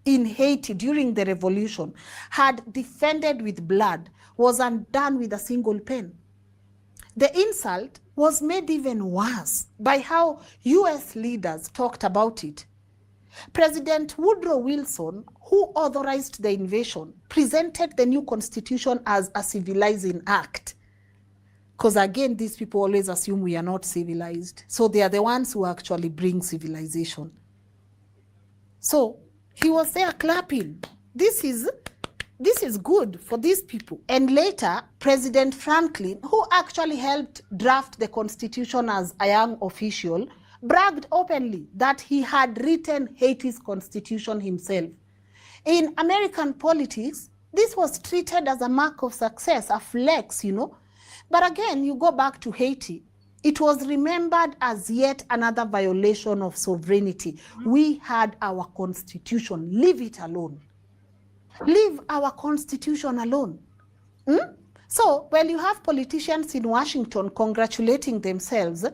in Haiti during the revolution had defended with blood was undone with a single pen. The insult was made even worse by how US leaders talked about it. President Woodrow Wilson, who authorized the invasion, presented the new constitution as a civilizing act. Because again, these people always assume we are not civilized. So they are the ones who actually bring civilization. So he was there clapping. This is good for these people. And later, President Franklin, who actually helped draft the constitution as a young official, bragged openly that he had written Haiti's constitution himself. In American politics, this was treated as a mark of success, a flex, you know. But again, you go back to Haiti, it was remembered as yet another violation of sovereignty. We had our constitution. Leave it alone. Leave our constitution alone. So, when you have politicians in Washington congratulating themselves,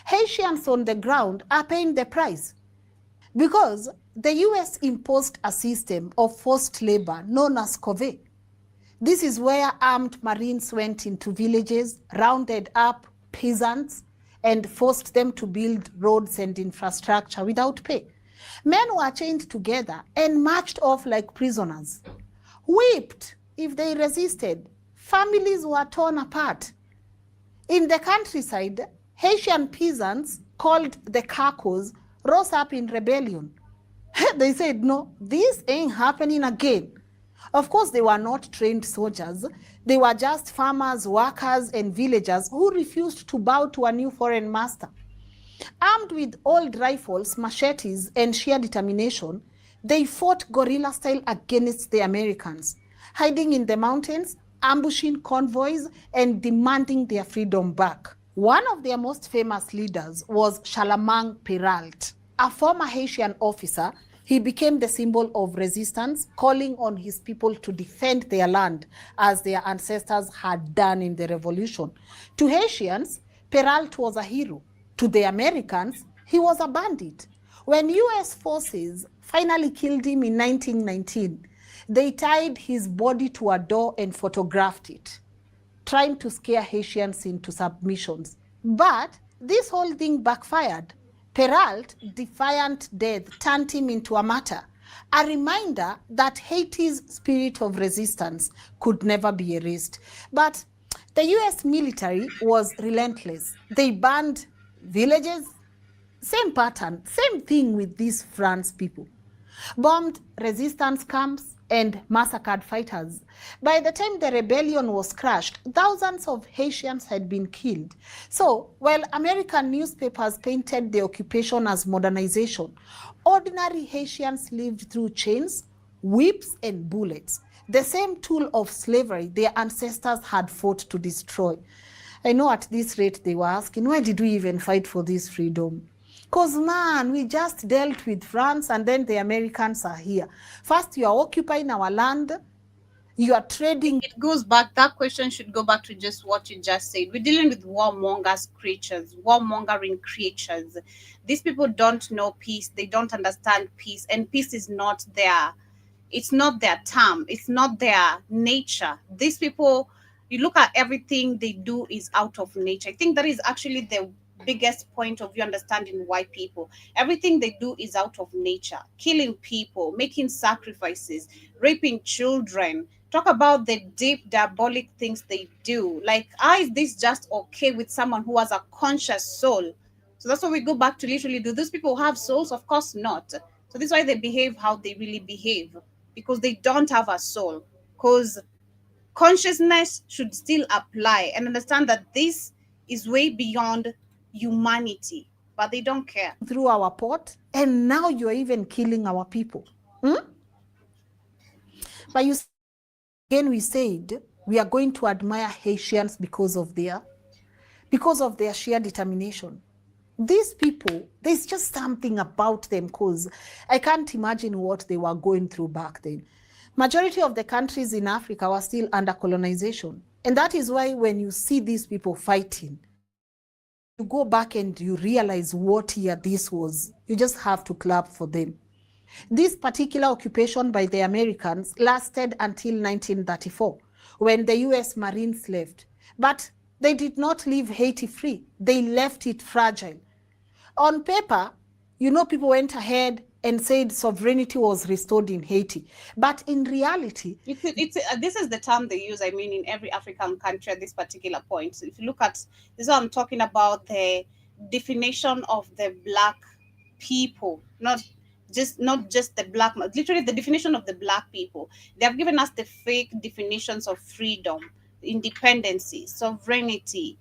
Haitians on the ground are paying the price. Because the US imposed a system of forced labor known as covey. This is where armed Marines went into villages, rounded up peasants, and forced them to build roads and infrastructure without pay. Men were chained together and marched off like prisoners, whipped if they resisted. Families were torn apart. In the countryside, Haitian peasants called the Kakos rose up in rebellion. They said, no, this ain't happening again. Of course, they were not trained soldiers. They were just farmers, workers, and villagers who refused to bow to a new foreign master. Armed with old rifles, machetes, and sheer determination, they fought guerrilla style against the Americans, hiding in the mountains, ambushing convoys, and demanding their freedom back. One of their most famous leaders was Charlemagne Perrault, a former Haitian officer. He became the symbol of resistance, calling on his people to defend their land as their ancestors had done in the revolution. To Haitians, Perrault was a hero. To the Americans, he was a bandit. When US forces finally killed him in 1919, they tied his body to a door and photographed it, trying to scare Haitians into submissions. But this whole thing backfired. Perrault's defiant death turned him into a martyr, a reminder that Haiti's spirit of resistance could never be erased. But the US military was relentless. They burned villages, same pattern, same thing with these France people. Bombed resistance camps and massacred fighters. By the time the rebellion was crushed, thousands of Haitians had been killed. So, while American newspapers painted the occupation as modernization, ordinary Haitians lived through chains, whips, and bullets, the same tool of slavery their ancestors had fought to destroy. I know at this rate they were asking, why did we even fight for this freedom? Because, man, we just dealt with France and then the Americans are here. First, you are occupying our land. You are trading. It goes back, that question should go back to just what you just said. We're dealing with warmongers creatures, warmongering creatures. These people don't know peace. They don't understand peace. And peace is not their, it's not their term. It's not their nature. These people, you look at everything they do is out of nature. I think that is actually the biggest point of you understanding why people, everything they do is out of nature. Killing people, making sacrifices, raping children. Talk about the deep diabolic things they do. Like, how is this just okay with someone who has a conscious soul? So that's why we go back to literally, do those people have souls? Of course not. So this is why they behave how they really behave, because they don't have a soul. Because consciousness should still apply and understand that this is way beyond humanity, but they don't care. Through our port, and now you're even killing our people. But you again, we said we are going to admire Haitians because of their sheer determination. These people, there's just something about them, because I can't imagine what they were going through back then. Majority of the countries in Africa were still under colonization. And that is why when you see these people fighting, you go back and you realize what year this was. You just have to clap for them. This particular occupation by the Americans lasted until 1934, when the US Marines left. But they did not leave Haiti free. They left it fragile. On paper, people went ahead and said sovereignty was restored in Haiti. But in reality, this is the term they use, I mean, in every African country at this particular point. So if you look at, this is what I'm talking about, the definition of the Black people, not just the Black, literally the definition of the Black people. They have given us the fake definitions of freedom, independency, sovereignty,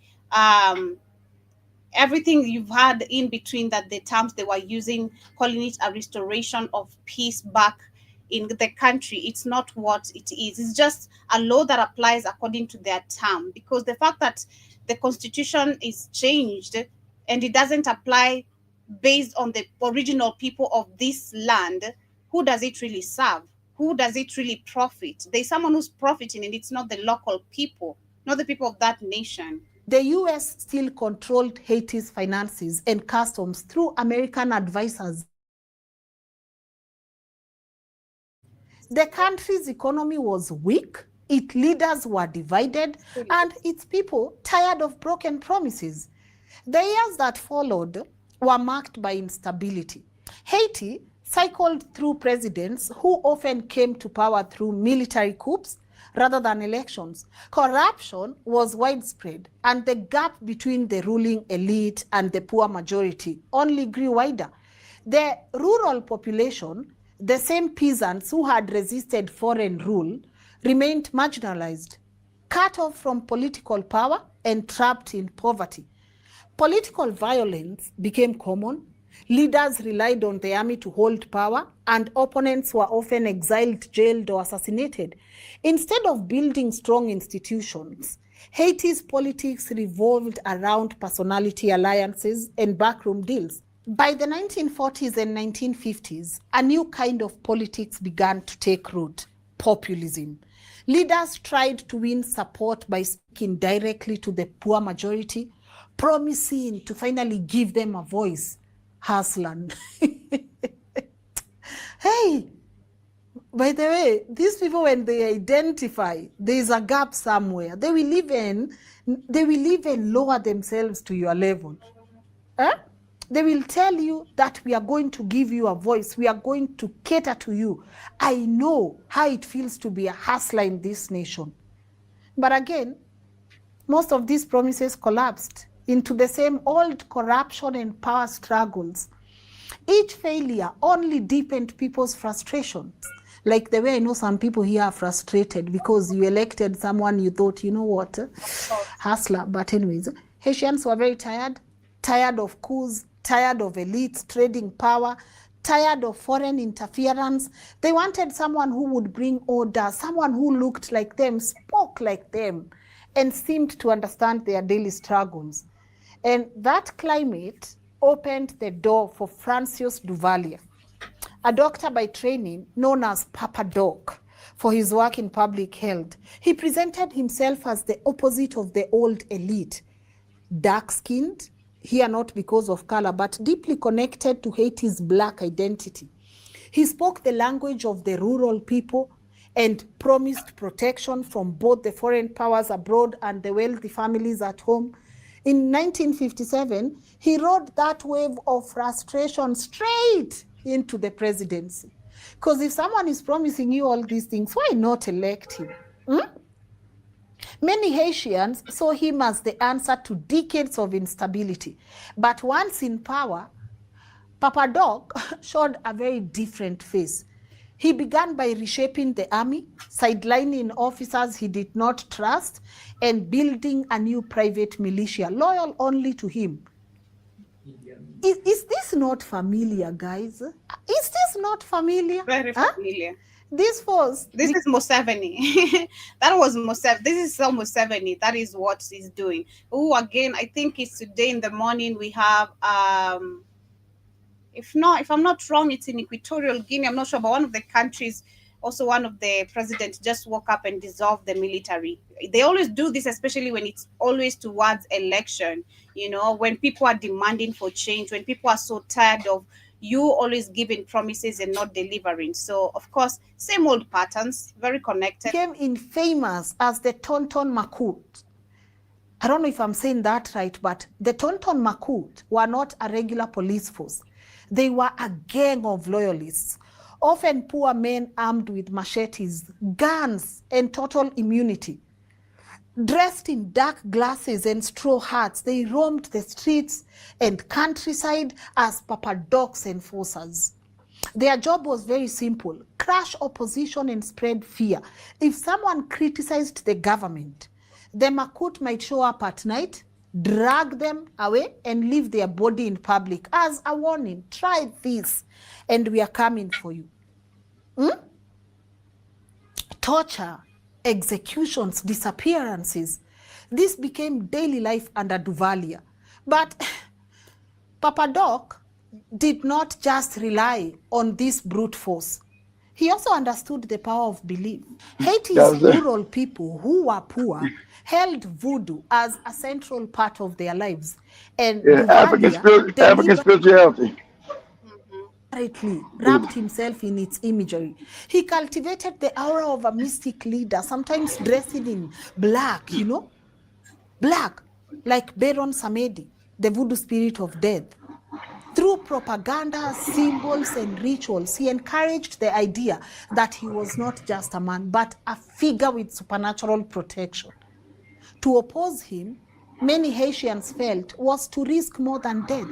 everything you've had in between, that the terms they were using, calling it a restoration of peace back in the country. It's not what it is. It's just a law that applies according to their term, because the fact that the constitution is changed and it doesn't apply based on the original people of this land, who does it really serve? Who does it really profit? There's someone who's profiting, and it's not the local people, not the people of that nation. The US still controlled Haiti's finances and customs through American advisors. The country's economy was weak, its leaders were divided, and its people tired of broken promises. The years that followed were marked by instability. Haiti cycled through presidents who often came to power through military coups rather than elections. Corruption was widespread, and the gap between the ruling elite and the poor majority only grew wider. The rural population the same peasants who had resisted foreign rule remained marginalized, cut off from political power and trapped in poverty. Political violence became common. Leaders relied on the army to hold power, and opponents were often exiled, jailed, or assassinated. Instead of building strong institutions, Haiti's politics revolved around personality alliances and backroom deals. By the 1940s and 1950s, a new kind of politics began to take root: populism. Leaders tried to win support by speaking directly to the poor majority, promising to finally give them a voice. Haslan. Hey, by the way, these people, when they identify there is a gap somewhere, they will even lower themselves to your level. They will tell you that we are going to give you a voice, we are going to cater to you. I know how it feels to be a hustler in this nation. But again, most of these promises collapsed into the same old corruption and power struggles. Each failure only deepened people's frustrations. Like the way I know some people here are frustrated because you elected someone you thought, you know what, hustler. But anyways, Haitians were very tired of coups, tired of elites trading power, tired of foreign interference. They wanted someone who would bring order, someone who looked like them, spoke like them, and seemed to understand their daily struggles. And that climate opened the door for Francois Duvalier, a doctor by training known as Papa Doc for his work in public health. He presented himself as the opposite of the old elite, dark-skinned, here not because of color, but deeply connected to Haiti's black identity. He spoke the language of the rural people and promised protection from both the foreign powers abroad and the wealthy families at home. In 1957, he rode that wave of frustration straight into the presidency. Because if someone is promising you all these things, why not elect him? Many Haitians saw him as the answer to decades of instability. But once in power, Papa Doc showed a very different face. He began by reshaping the army, sidelining officers he did not trust, and building a new private militia, loyal only to him. Is this not familiar, guys? Is this not familiar? Very familiar. This is Museveni. That was Museveni. This is so Museveni. That is what he's doing. Oh, again, I think it's today in the morning we have if I'm not wrong, it's in Equatorial Guinea. I'm not sure, but one of the countries, also one of the presidents just woke up and dissolved the military. They always do this, especially when it's always towards election, you know, when people are demanding for change, when people are so tired of you always giving promises and not delivering. So, of course, same old patterns, very connected. Became infamous as the Tonton Macoute. I don't know if I'm saying that right, but the Tonton Macoute were not a regular police force. They were a gang of loyalists, often poor men armed with machetes, guns, and total immunity. Dressed in dark glasses and straw hats, they roamed the streets and countryside as Papa Doc's enforcers. Their job was very simple: crush opposition and spread fear. If someone criticized the government, the Macoute might show up at night, drag them away, and leave their body in public as a warning. Try this, and we are coming for you. Torture, executions, disappearances. This became daily life under Duvalier. But Papa Doc did not just rely on this brute force. He also understood the power of belief. Haiti's rural people who were poor held voodoo as a central part of their lives. And African spirituality. Wrapped himself in its imagery. He cultivated the aura of a mystic leader, sometimes dressing in black, you know, black, like Baron Samedi, the voodoo spirit of death. Through propaganda, symbols, and rituals, he encouraged the idea that he was not just a man, but a figure with supernatural protection. To oppose him, many Haitians felt, was to risk more than death.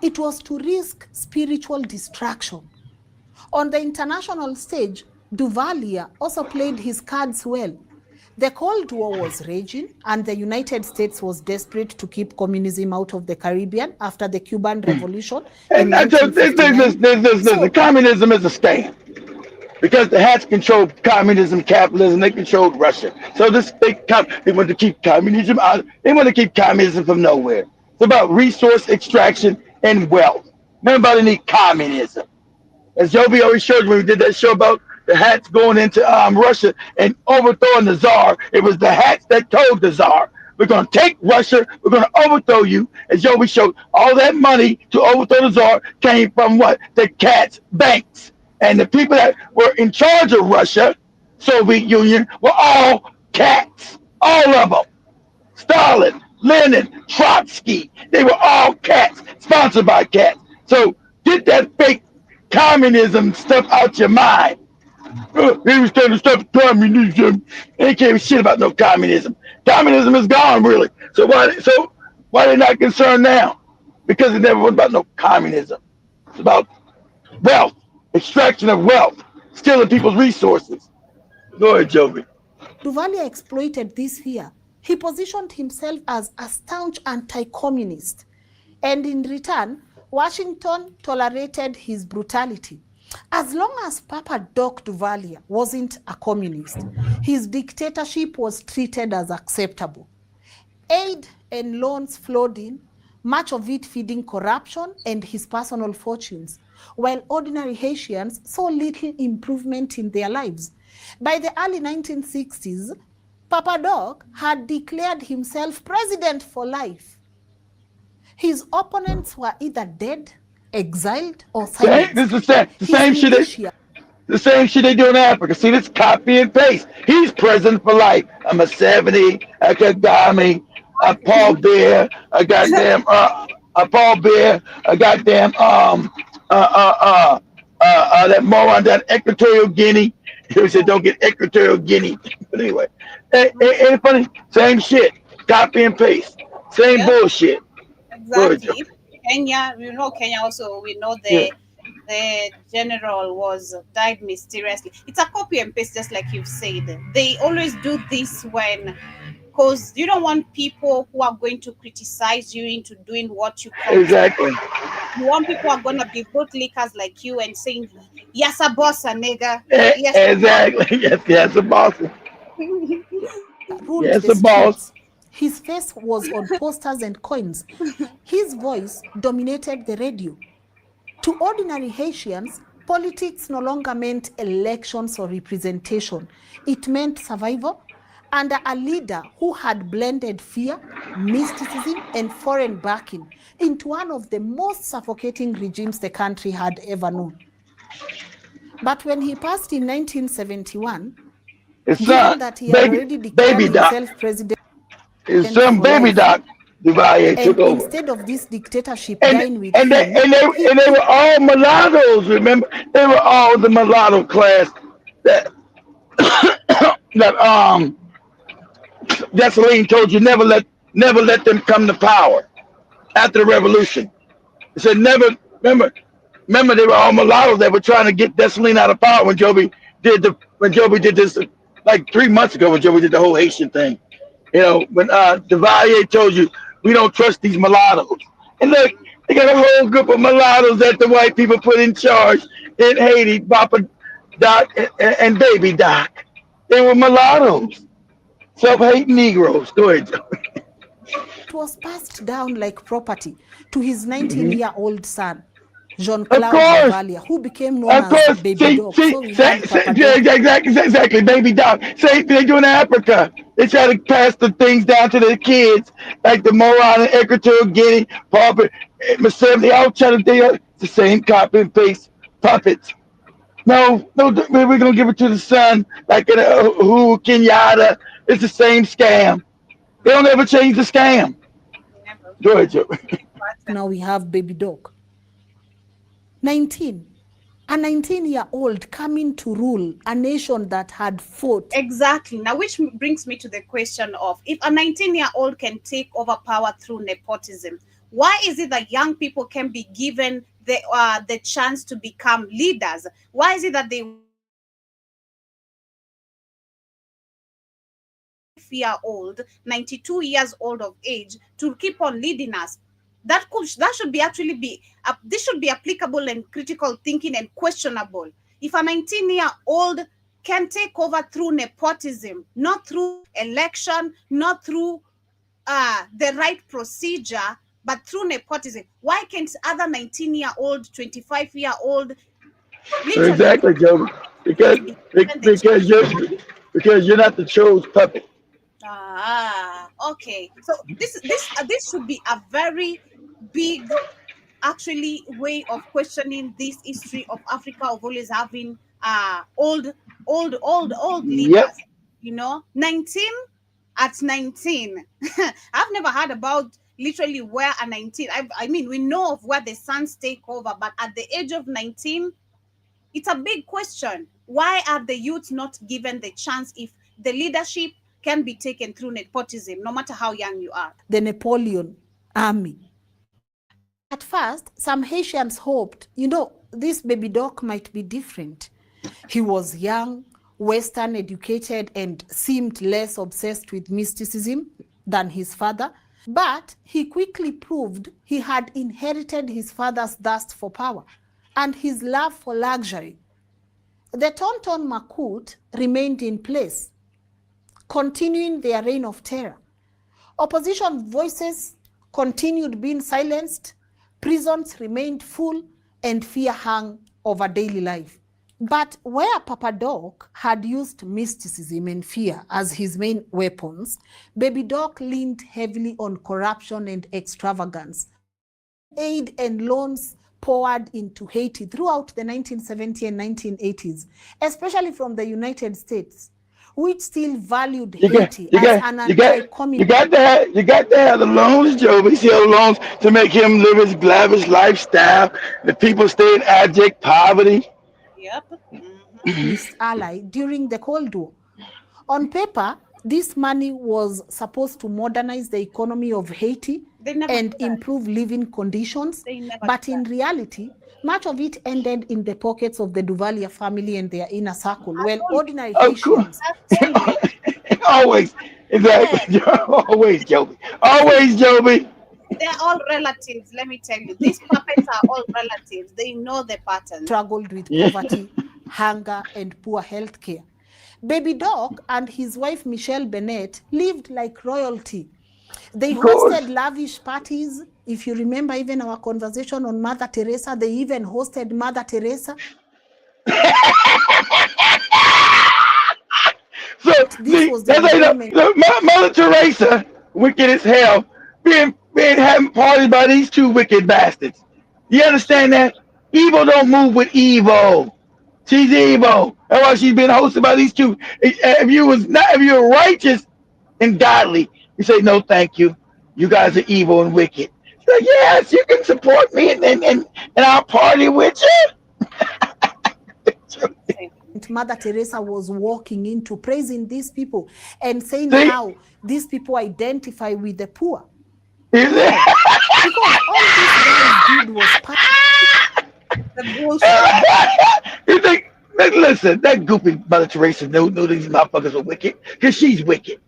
It was to risk spiritual destruction. On the international stage, Duvalier also played his cards well. The Cold War was raging, and the United States was desperate to keep communism out of the Caribbean after the Cuban Revolution in And I tell this, 1959. the communism is a scam because the hats controlled communism, capitalism. They controlled Russia. So they want to keep communism out. They want to keep communism from nowhere. It's about resource extraction and wealth. Nobody need communism. As Joby always showed you when we did that show about the hats going into Russia and overthrowing the Tsar, it was the hats that told the Tsar, we're going to take Russia, we're going to overthrow you. As Joby showed, all that money to overthrow the Tsar came from what? The cats' banks. And the people that were in charge of Russia, Soviet Union, were all cats. All of them. Stalin, Lenin, Trotsky, they were all cats, sponsored by cats. So get that fake communism stuff out your mind. He was trying to stop communism. They can't give shit about no communism. Communism is gone, really. So why they not concerned now? Because it never was about no communism. It's about wealth, extraction of wealth, stealing people's resources. Go ahead, Joby. Duvalier exploited this fear. He positioned himself as a staunch anti-communist, and in return, Washington tolerated his brutality. As long as Papa Doc Duvalier wasn't a communist, his dictatorship was treated as acceptable. Aid and loans flowed in, much of it feeding corruption and his personal fortunes, while ordinary Haitians saw little improvement in their lives. By the early 1960s, Papa Doc had declared himself president for life. His opponents were either dead, exiled, or silenced. This is the same shit. The same shit they do in Africa. See, this copy and paste. He's president for life. I'm a 70, a Kagame, a Paul Bear, a goddamn a Paul Bear, a goddamn that moron down Equatorial Guinea. He said don't get Equatorial Guinea. But anyway, ain't funny? Same shit. Copy and paste. Same bullshit. Exactly. Kenya, Kenya also, we know the general died mysteriously. It's a copy and paste, just like you've said. They always do this because you don't want people who are going to criticize you into doing what you can. Exactly. You want people who are going to be bootlickers like you and saying, yes, a boss, a nigga. Yes, exactly. Yes, a boss. Yes, a boss. His face was on posters and coins. His voice dominated the radio. To ordinary Haitians, politics no longer meant elections or representation. It meant survival under a leader who had blended fear, mysticism, and foreign backing into one of the most suffocating regimes the country had ever known. But when he passed in 1971, given that he had already declared himself president, his son, Baby Doc, Duvalier took over. Instead of this dictatorship dying with him, they were all mulattoes. Remember, they were all the mulatto class that Dessalines told you never let them come to power after the revolution. He said never. Remember, they were all mulattoes that were trying to get Dessalines out of power when Joby did this like 3 months ago when Joby did the whole Haitian thing. You know, when Duvalier told you we don't trust these mulattoes. And look, they got a whole group of mulattoes that the white people put in charge in Haiti, Papa Doc and Baby Doc. They were mulattoes, self-hating Negroes. Go ahead, Joe. It was passed down like property to his 19-year-old son, Jean-Claude Duvalier, who became known as Baby Doc. Exactly, Baby Doc. Same thing they do in Africa. They try to pass the things down to their kids, like the moron in Equatorial Guinea, Papa, they all try to do the same copy and paste puppets. No, we're going to give it to the son, like in Uhuru Kenyatta. It's the same scam. They don't ever change the scam. Go ahead, Joe. Now we have Baby Doc. A 19-year-old coming to rule a nation that had fought. Exactly. Now, which brings me to the question of, if a 19-year-old can take over power through nepotism, Why is it that young people can be given the chance to become leaders? Why is it that they want a 95-year-old, 92 years old of age to keep on leading us? That should be actually be this should be applicable and critical thinking and questionable. If a 19-year-old can take over through nepotism, not through election, not through the right procedure, but through nepotism, why can't other 19-year-old, 25-year-old literally Exactly, Joey. Because to be given the because chance? you're not the chose puppet. Okay. So this should be a very big actually way of questioning this history of Africa of always having old Yep. leaders. 19 at 19. I've never heard about literally where a 19. I mean, we know of where the sons take over, but at the age of 19, it's a big question. Why are the youth not given the chance if the leadership can be taken through nepotism, no matter how young you are? The Napoleon army. At first, some Haitians hoped, this baby doc might be different. He was young, Western educated, and seemed less obsessed with mysticism than his father. But he quickly proved he had inherited his father's thirst for power and his love for luxury. The Tonton Makut remained in place, continuing their reign of terror. Opposition voices continued being silenced, prisons remained full, and fear hung over daily life. But where Papa Doc had used mysticism and fear as his main weapons, Baby Doc leaned heavily on corruption and extravagance. Aid and loans poured into Haiti throughout the 1970s and 1980s, especially from the United States, which still valued You got Haiti you as got an you got you anti-communist. got to have the loans, Joey. See the loans to make him live his lavish lifestyle. The people stay in abject poverty. Yep. Ally during the Cold War. On paper, this money was supposed to modernize the economy of Haiti They never and do that. improve living conditions, They never but do in that. reality, much of it ended in the pockets of the Duvalier family and their inner circle, I while told you. ordinary Of course, Haitians. I told you. always, Yeah, exactly. Always, Joey. Always, Joey. They're all relatives, let me tell you. These puppets are all relatives. They know the patterns. struggled with Yeah, poverty, hunger, and poor health care. Baby Doc and his wife Michelle Bennett lived like royalty. They of course. hosted lavish parties. If you remember even our conversation on Mother Teresa, they even hosted Mother Teresa. So This see, was the that's how you know, environment. Mother Teresa, wicked as hell, being having parties by these two wicked bastards. You understand that? Evil don't move with evil. She's evil. That's why she's being hosted by these two. If you were righteous and godly, you say no, thank you. You guys are evil and wicked. She's like, yes, you can support me and I'll party with you. Mother Teresa was walking into praising these people and saying See? how these people identify with the poor. Is No, it? because all these guys did was The bullshit. You think? Listen, that goofy Mother Teresa knew these motherfuckers were wicked because she's wicked.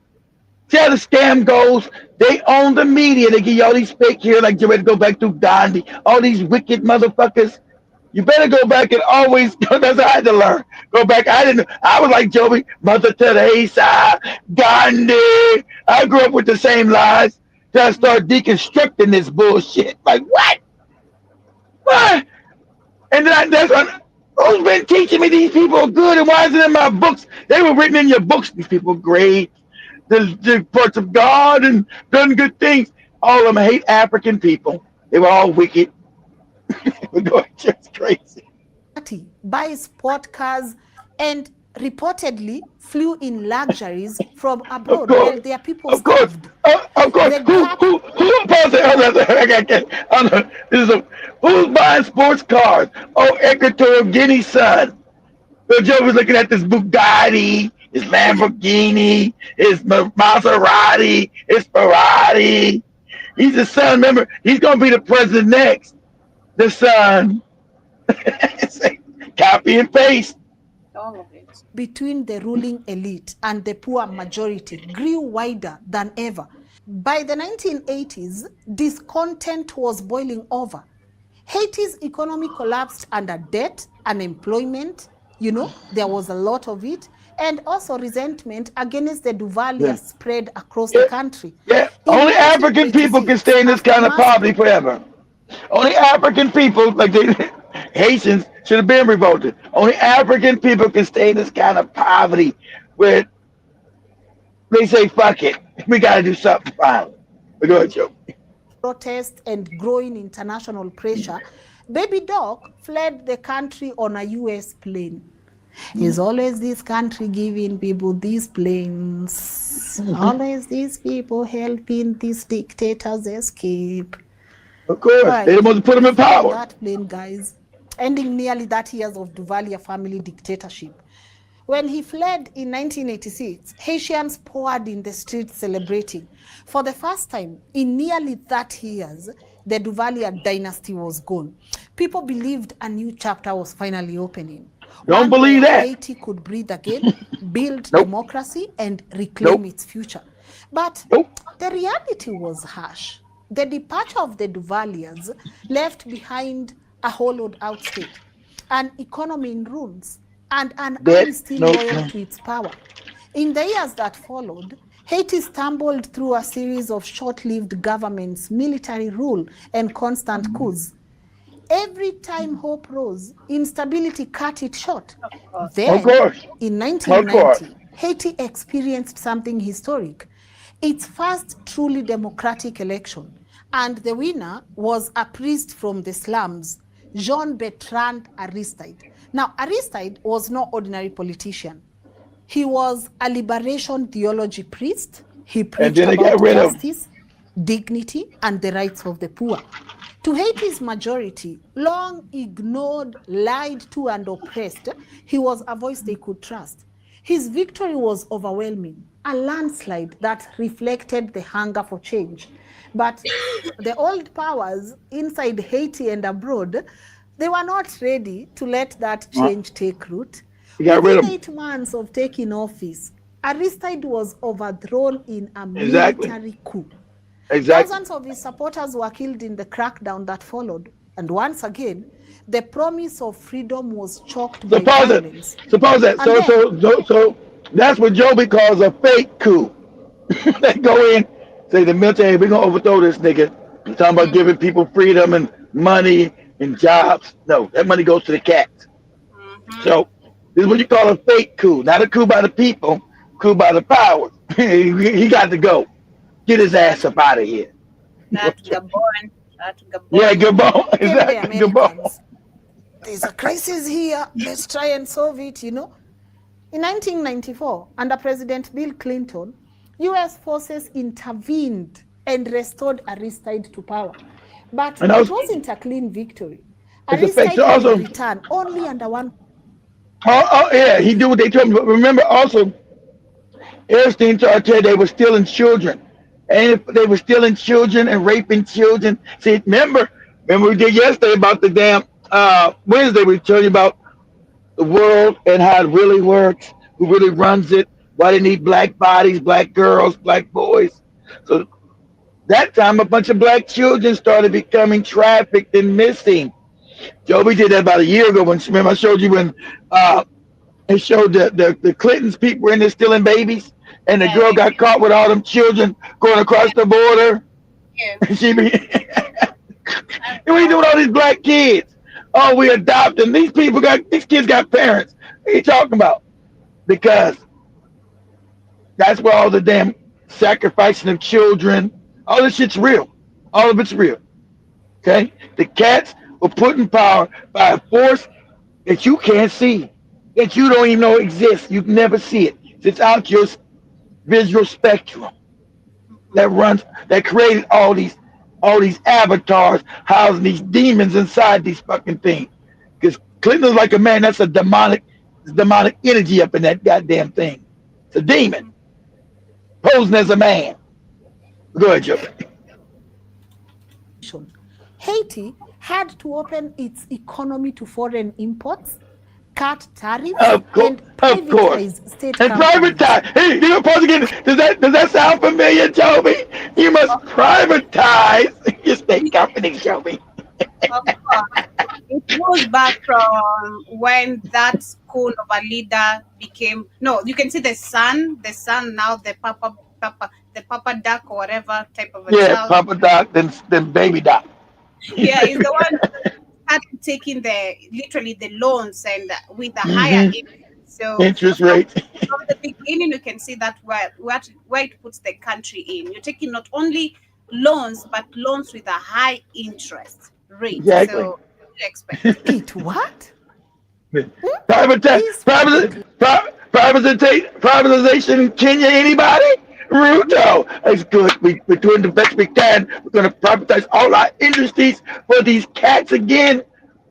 See how the scam goes? They own the media. They give you all these fake here, like you ready to go back to Gandhi. All these wicked motherfuckers. You better go back and always. That's how I had to learn. Go back. I didn't. I was like Joey, Mother Teresa, Gandhi. I grew up with the same lies. Then I start deconstructing this bullshit. Like what? What? And then that's what. Who's been teaching me these people are good and why is it in my books? They were written in your books. These people are great. The parts of God and done good things. All of them hate African people. They were all wicked. We're going just crazy. party, buy sport cars, and reportedly flew in luxuries from Of abroad while course. their people Of course. starved. Of course. The gap Pause it. This is who's buying sports cars? Oh, Equatorial Guinea son. So Joe was looking at this Bugatti, his Lamborghini, his Maserati, his Ferrari. He's the son. Remember, he's gonna be the president next. The son. Copy and paste. All of it. between the ruling elite and the poor majority grew wider than ever. By the 1980s, discontent was boiling over. Haiti's economy collapsed under debt, unemployment, there was a lot of it, and also resentment against the Duvalier spread across the country. Yeah, In only African people can 1986, stay in this kind of after poverty forever. Only African people, like the Haitians, should have been revolted. Only African people can stay in this kind of poverty where they say, fuck it, we got to do something finally. But go ahead, Joe. protest and growing international pressure, Baby Doc fled the country on a US plane. It's always this country giving people these planes. Always these people helping these dictators escape. Of course, Right. they want to put them in power. That plane, guys, ending nearly 30 years of Duvalier family dictatorship. When he fled in 1986, Haitians poured in the streets celebrating. For the first time in nearly 30 years, the Duvalier dynasty was gone. People believed a new chapter was finally opening. Don't One believe where that. Haiti could breathe again, build Nope. democracy, and reclaim its future. But Nope. the reality was harsh. The departure of the Duvaliers left behind a hollowed out state, an economy in ruins, and an army still loyal to its power. In the years that followed, Haiti stumbled through a series of short-lived governments, military rule, and constant coups. Every time hope rose, instability cut it short. Then, Of course. in course. 1990, Haiti experienced something historic. Its first truly democratic election. And the winner was a priest from the slums, Jean-Bertrand Aristide. Now, Aristide was no ordinary politician. He was a liberation theology priest. He preached then they got about rid of him. justice, dignity, and the rights of the poor. To Haiti's majority, long ignored, lied to, and oppressed, he was a voice they could trust. His victory was overwhelming, a landslide that reflected the hunger for change. But the old powers inside Haiti and abroad, they were not ready to let that change take root. You got rid of Within him. 8 months of taking office, Aristide was overthrown in a Exactly. military coup. Exactly. Thousands of his supporters were killed in the crackdown that followed. And once again, the promise of freedom was choked by Suppose violence. that. Suppose that. And So that's what Joby calls a fake coup. They go in, say the military, we're gonna overthrow this nigga. We're talking about giving people freedom and money and jobs. No, that money goes to the cats. So this is what you call a fake coup, not a coup by the people, coup by the powers. He got to go. Get his ass up out of here. That Gabon. That Gabon. Yeah, Gabon. the Exactly, Gabon. Americans, there's a crisis here, let's try and solve it, In 1994, under President Bill Clinton, US forces intervened and restored Aristide to power. But And it wasn't a clean victory. It's a fake- Aristide so was also- returned only under one. Oh, yeah, he did what they told him. But remember also, Epstein tried to tell they were stealing children. And if they were stealing children and raping children. See, remember we did yesterday about the damn Wednesday we told you about the world and how it really works, who really runs it, why they need black bodies, black girls, black boys. So that time a bunch of black children started becoming trafficked and missing. Joby did that about a year ago when remember I showed you when it showed the Clintons people were in there stealing babies and the girl got caught with all them children going across the border. Yeah. She be what are you doing with all these black kids? Oh, we adopted these kids got parents. What are you talking about? Because that's where all the damn sacrificing of children, all this shit's real. All of it's real. Okay? The cats were put in power by a force that you can't see, that you don't even know exists. You can never see it. It's out your visual spectrum that created all these avatars housing these demons inside these fucking things. Because Clinton's like a man, that's a demonic energy up in that goddamn thing. It's a demon posing as a man. Go ahead, Joe. Haiti had to open its economy to foreign imports, cut tariffs, Of course, and of course. privatize state And companies. privatize. Hey, you know, pause again. Does that sound familiar, Joby? You must Of course, privatize your state company, Joby. of course. It goes back from when that cool of a leader became no, you can see the son now the papa duck or whatever type of a Yeah, child. Papa Doc, then Baby Doc. Yeah, is the one started taking the literally the loans and with the higher hmm interest. So Interest rate. from the beginning, you can see that where it puts the country in. You're taking not only loans but loans with a high interest rate. Exactly. So what do you expect? Wait, what? Privatize, This public privatization in Kenya, anybody? Ruto. It's good. We're doing the best we can. We're going to privatize all our industries for these cats again.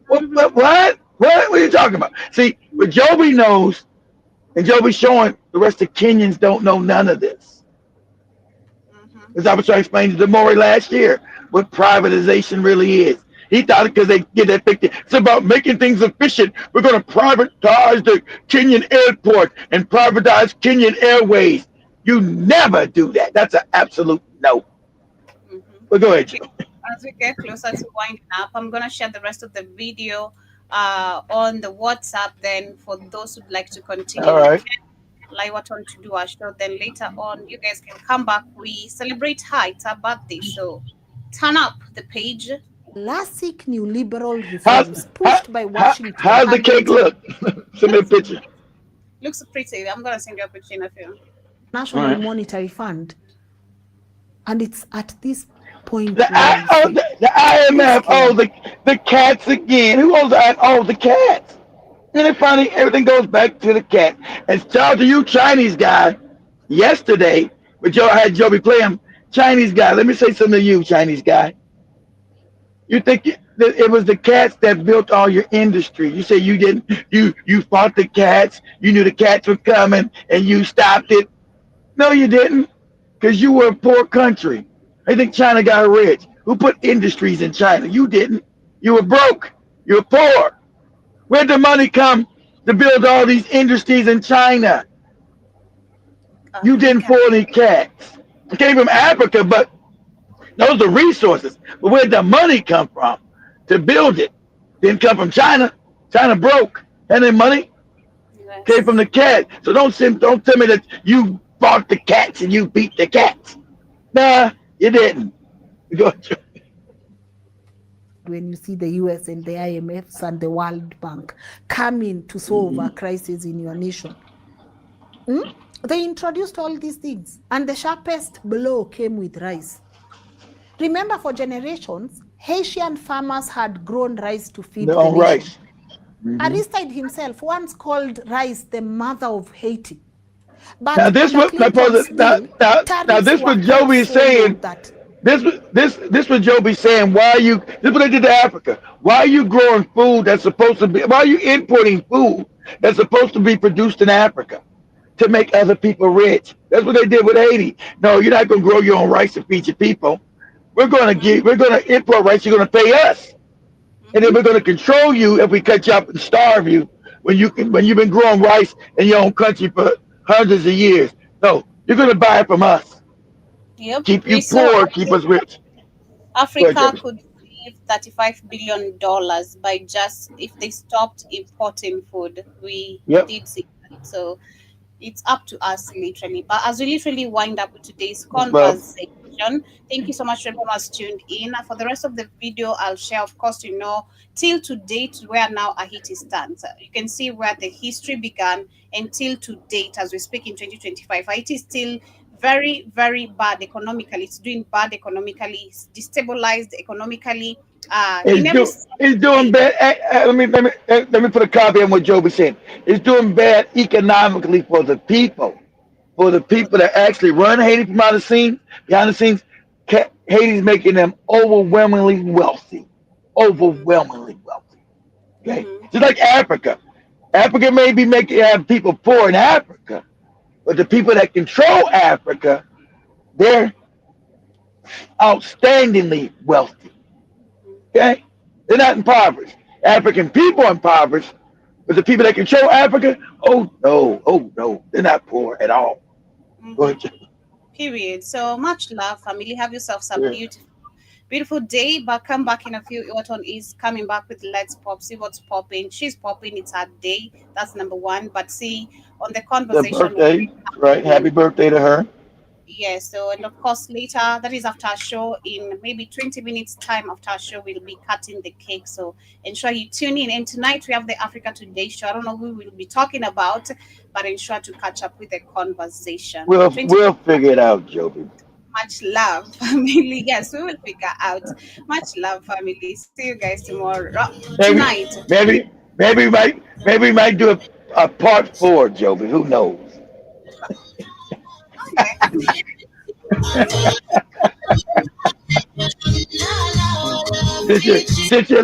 What? Mm-hmm, What? What? What are you talking about? See, what Joby knows, and Joby's showing the rest of Kenyans don't know none of this. mm-hmm. As I was trying to explain to Demore last year, what privatization really is. He thought it because they get that picture. It's about making things efficient. We're going to privatize the Kenyan airport and privatize Kenyan Airways. You never do that. That's an absolute no. Mm-hmm. But go ahead, Okay, Joe. as we get closer to winding up, I'm gonna share the rest of the video on the WhatsApp. Then, for those who'd like to continue, All you right. can. Like what on to do our show. Then later on, you guys can come back. We celebrate her. It's her birthday, so turn up the page. classic neoliberal How's, reforms how, pushed by how, Washington how's the cake against look? Send me a Looks picture. looks pretty. I'm gonna send you a picture in a few. All National right. Monetary Fund. And it's at this point The, where I say, the this IMF, game, the cats again. Who owns that? Oh, the cats. And then finally, everything goes back to the cat. And shout out to you, Chinese guy, yesterday, but Joe I had Joby play him. Chinese guy, let me say something to you, Chinese guy. You think that it was the cats that built all your industry? You say you didn't. You fought the cats. You knew the cats were coming, and you stopped it. No, you didn't, because you were a poor country. I think China got rich. Who put industries in China? You didn't. You were broke. You were poor. Where'd the money come to build all these industries in China? You didn't Africa. for any cats. It came from Africa, but those are resources. But where'd the money come from to build it? Didn't come from China. China broke. And then money came from Yes. the cat. So don't tell me that you fought the cats and you beat the cats. Nah, you didn't. Go. when you see the US and the IMFs and the World Bank coming to solve a crisis in your nation. They introduced all these things, and the sharpest blow came with rice. Remember, for generations, Haitian farmers had grown rice to feed They're the on nation. rice. Aristide himself once called rice the mother of Haiti. Now But this under what now, Clinton's deal, now tariffs this were what cut Joby's so low saying. that This what Joby's saying. Why are you? This is what they did to Africa. Why are you growing food that's supposed to be? Why are you importing food that's supposed to be produced in Africa to make other people rich? That's what they did with Haiti. No, you're not going to grow your own rice to feed your people. We're going to import rice. You're going to pay us, and then Mm-hmm. we're going to control you if we cut you up and starve you when you've been growing rice in your own country for hundreds of years. No, you're going to buy it from us. Yep. Keep you We saw poor, keep us rich. Go ahead, Africa Joby. could save $35 billion by just if they stopped importing food. We Yep. did see that. So it's up to us literally. But as we literally wind up with today's Well, conversation, thank you so much to everyone who's tuned in. For the rest of the video, I'll share, of course, till to date where now Haiti stands. You can see where the history began until to date as we speak in 2025. Haiti is still very, very bad economically. It's doing bad economically, it's destabilized economically, in every it's doing way. bad. Let me put a copy on what Joby said. It's doing bad economically for the people. For the For people the that actually run Haiti from behind the scenes, Haiti's making them overwhelmingly wealthy. Overwhelmingly wealthy. Okay? mhm. Just like Africa. Africa may be making have people poor in Africa, but the people that control Africa, they're outstandingly wealthy. Okay, they're not impoverished. African people are impoverished, but the people that control Africa, oh no, they're not poor at all. Go Mm-hmm. ahead. Period. So much love, family. Have yourself some Yeah. beautiful day. But come back in a few. Autumn is coming back with Let's Pop. See what's popping. She's popping. It's her day. That's number one. But see on the The conversation. birthday, right? Happy birthday to her. Yes, so and of course later, that is after our show, in maybe 20 minutes time after our show, we'll be cutting the cake. So ensure you tune in. And tonight we have the Africa Today show. I don't know who we'll be talking about, but ensure to catch up with the conversation. We'll 20 we'll figure it out, Joby. much love, family. Yes, we will figure out. Much love, family. See you guys tomorrow. Maybe Tonight. maybe we might do a part four, Joby. Who knows? Okay. Since you're